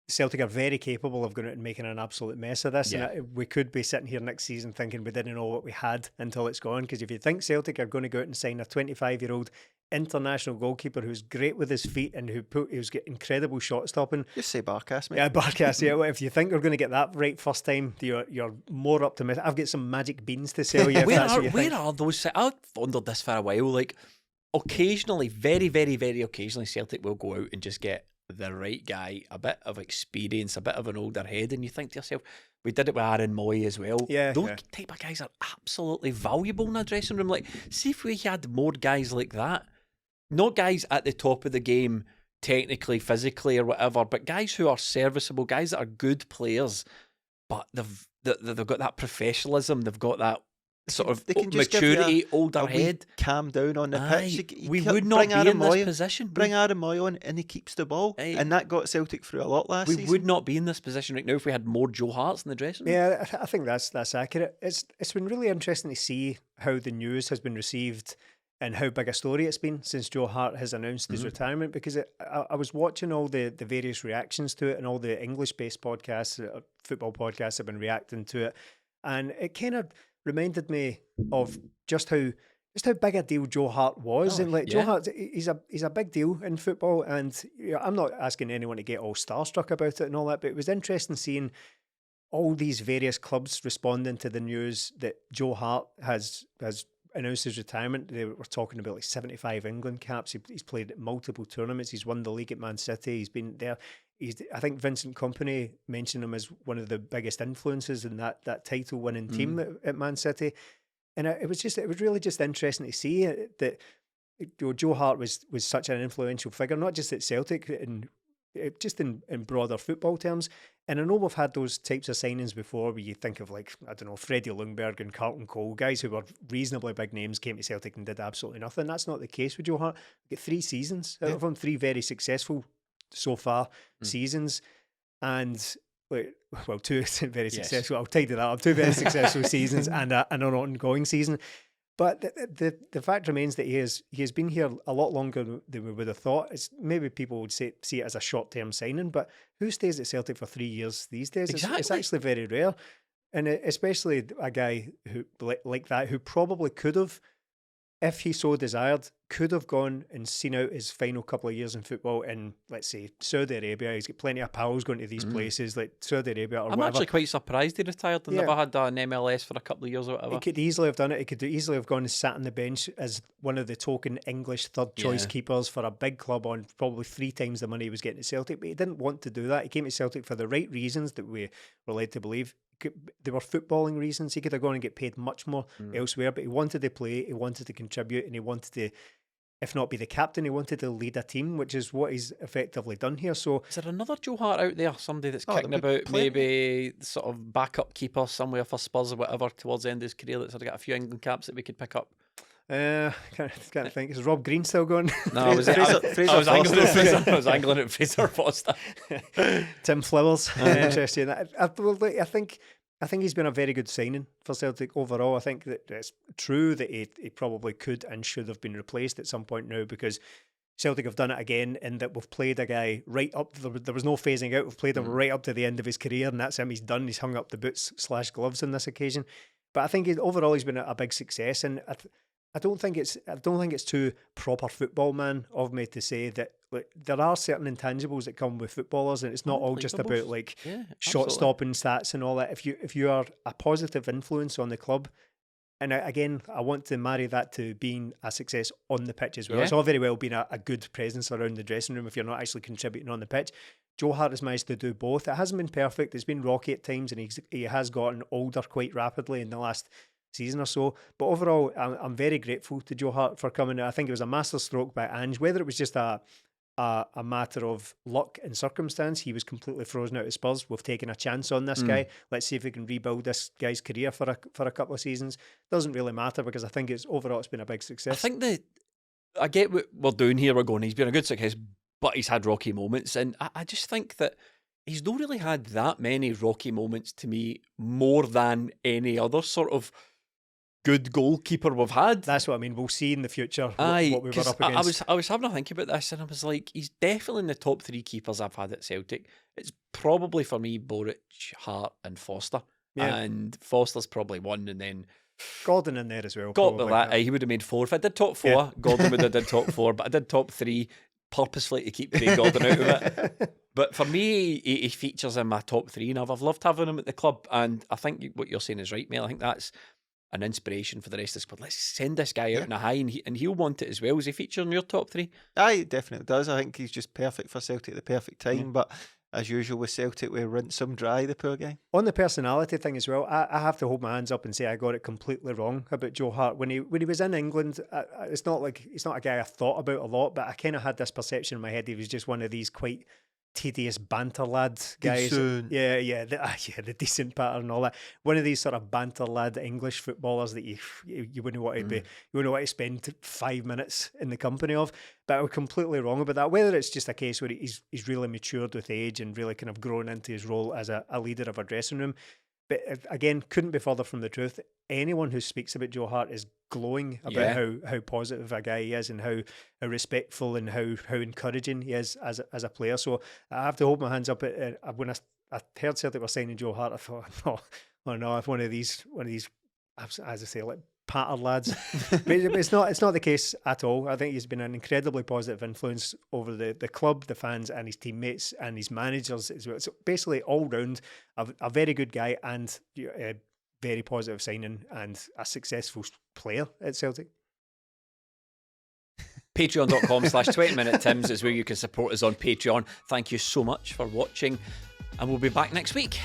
Celtic are very capable of going out and making an absolute mess of this. Yeah. And we could be sitting here next season thinking we didn't know what we had until it's gone. Because if you think Celtic are going to go out and sign a 25-year-old international goalkeeper who's great with his feet and who's got incredible shot stopping. Just say Barkas, mate. Yeah, Barkas. Yeah, well, if you think we're going to get that right first time, you're more optimistic. I've got some magic beans to sell you. If Where that's what you where think. are those? I've wondered this for a while. Like, occasionally, very, very, very occasionally, Celtic will go out and just get the right guy, a bit of experience, a bit of an older head, and you think to yourself, we did it with Aaron Moy as well. Yeah, Those yeah. type of guys are absolutely valuable in a dressing room. Like, see if we had more guys like that. Not guys at the top of the game, technically, physically, or whatever, but guys who are serviceable, guys that are good players, but they've got that professionalism, they've got that sort of They can just give you maturity, older a wee head. calm down on the Aye, pitch. You we can't would not bring be Aaron in this Moy- position. Bring Aaron Moy on and he keeps the ball. Aye. And that got Celtic through a lot last We season. would not be in this position right now if we had more Joe Harts in the dressing room. Yeah, I think that's accurate. It's been really interesting to see how the news has been received and how big a story it's been since Joe Hart has announced his retirement, because I was watching all the various reactions to it, and all the English-based podcasts, football podcasts have been reacting to it, and it kind of reminded me of just how big a deal Joe Hart was. Oh, And like yeah. Joe Hart, he's a big deal in football, and I'm not asking anyone to get all starstruck about it and all that, but it was interesting seeing all these various clubs responding to the news that Joe Hart has announced his retirement. They were talking about like 75 England caps. He's played at multiple tournaments. He's won the league at Man City. He's been there. I think Vincent Kompany mentioned him as one of the biggest influences in that title winning team at Man City. And it was really just interesting to see that Joe Hart was such an influential figure, not just at Celtic, just in broader football terms. And I know we've had those types of signings before, where you think of, like, I don't know, Freddie Ljungberg and Carlton Cole, guys who were reasonably big names, came to Celtic and did absolutely nothing. That's not the case with Joe Hart. We've got 3 seasons out of him, 3 very successful so far seasons, and well, 2 very successful. I'll tidy that up. 2 very successful seasons and an ongoing season. But the fact remains that he has been here a lot longer than we would have thought. It's maybe people would see it as a short-term signing, but who stays at Celtic for 3 years these days? It's Exactly. actually very rare, and especially a guy who like that, who probably could have if he so desired, could have gone and seen out his final couple of years in football in, let's say, Saudi Arabia. He's got plenty of pals going to these places like Saudi Arabia or I'm whatever. actually quite surprised he retired and Yeah. never had an MLS for a couple of years or whatever. He could easily have done it. He could easily have gone and sat on the bench as one of the token English third choice Yeah. keepers for a big club on probably 3 times the money he was getting at Celtic. But he didn't want to do that. He came to Celtic for the right reasons that we were led to believe. They were footballing reasons. He could have gone and get paid much more elsewhere, but he wanted to play, he wanted to contribute, and he wanted to, if not be the captain, he wanted to lead a team, which is what he's effectively done here. So is there another Joe Hart out there? Somebody that's kicking there'll be about, plenty. maybe sort of backup keeper somewhere for Spurs or whatever towards the end of his career that's sort of got a few England caps that we could pick up? can't think. Is Rob Green still going? No, I was angling at Fraser. I was angling at Fraser Foster. Tim Flowers, interesting. I think he's been a very good signing for Celtic overall. I think that it's true that he probably could and should have been replaced at some point now, because Celtic have done it again in that we've played a guy right up. There was no phasing out. We've played him right up to the end of his career, and that's him. He's done. He's hung up the boots / gloves on this occasion. But I think overall he's been a big success, and I don't think it's too proper football man of me to say that there are certain intangibles that come with footballers, and it's not all just about like shot stopping stats and all that. If you are a positive influence on the club, and again, I want to marry that to being a success on the pitch as well. Yeah. It's all very well being a good presence around the dressing room if you're not actually contributing on the pitch. Joe Hart has managed to do both. It hasn't been perfect. It's been rocky at times, and he has gotten older quite rapidly in the last season or so. But overall, I'm very grateful to Joe Hart for coming. I think it was a masterstroke by Ange. Whether it was just a matter of luck and circumstance, he was completely frozen out of Spurs. We've taken a chance on this guy. Let's see if we can rebuild this guy's career for a couple of seasons. Doesn't really matter, because I think it's been a big success. I think I get what we're doing here. We're going, he's been a good success, but he's had rocky moments, and I just think that he's not really had that many rocky moments to me, more than any other sort of good goalkeeper we've had. That's what I mean. We'll see in the future Aye, what we were up against. I was having a think about this, and I was like, he's definitely in the top 3 keepers I've had at Celtic. It's probably for me Boric, Hart, and Foster. Yeah. And Foster's probably 1, and then Gordon in there as well. got probably. that. He would have made 4. If I did top 4, Yeah. Gordon would have did top 4, but I did top 3 purposefully to keep Craig Gordon out of it. But for me, he features in my top 3, and I've loved having him at the club. And I think what you're saying is right, Mel. I think that's an inspiration for the rest of the squad. Let's send this guy out in a high, and he'll want it as well. Is he featuring in your top 3? Aye, it definitely does. I think he's just perfect for Celtic at the perfect time. But as usual with Celtic, we rinse him dry, the poor guy. On the personality thing as well, I have to hold my hands up and say I got it completely wrong about Joe Hart. When he was in England, it's not a guy I thought about a lot, but I kind of had this perception in my head he was just one of these quite tedious banter lad guys. Decent. The decent pattern and all that. One of these sort of banter lad English footballers that you wouldn't want to be, you wouldn't want to spend 5 minutes in the company of. But I was completely wrong about that. Whether it's just a case where he's really matured with age and really kind of grown into his role as a leader of a dressing room. But again, couldn't be further from the truth. Anyone who speaks about Joe Hart is glowing about how positive a guy he is, and how respectful and how encouraging he is as a player. So I have to hold my hands up. When I heard Celtic were signing Joe Hart, I thought, oh no, if one of these, as I say, like patter lads. But it's not the case at all. I think he's been an incredibly positive influence over the club, the fans, and his teammates and his managers as well. So basically, all round, a very good guy, and a very positive signing, and a successful player at Celtic. Patreon.com/20minute-Tims is where you can support us on Patreon. Thank you so much for watching, and we'll be back next week.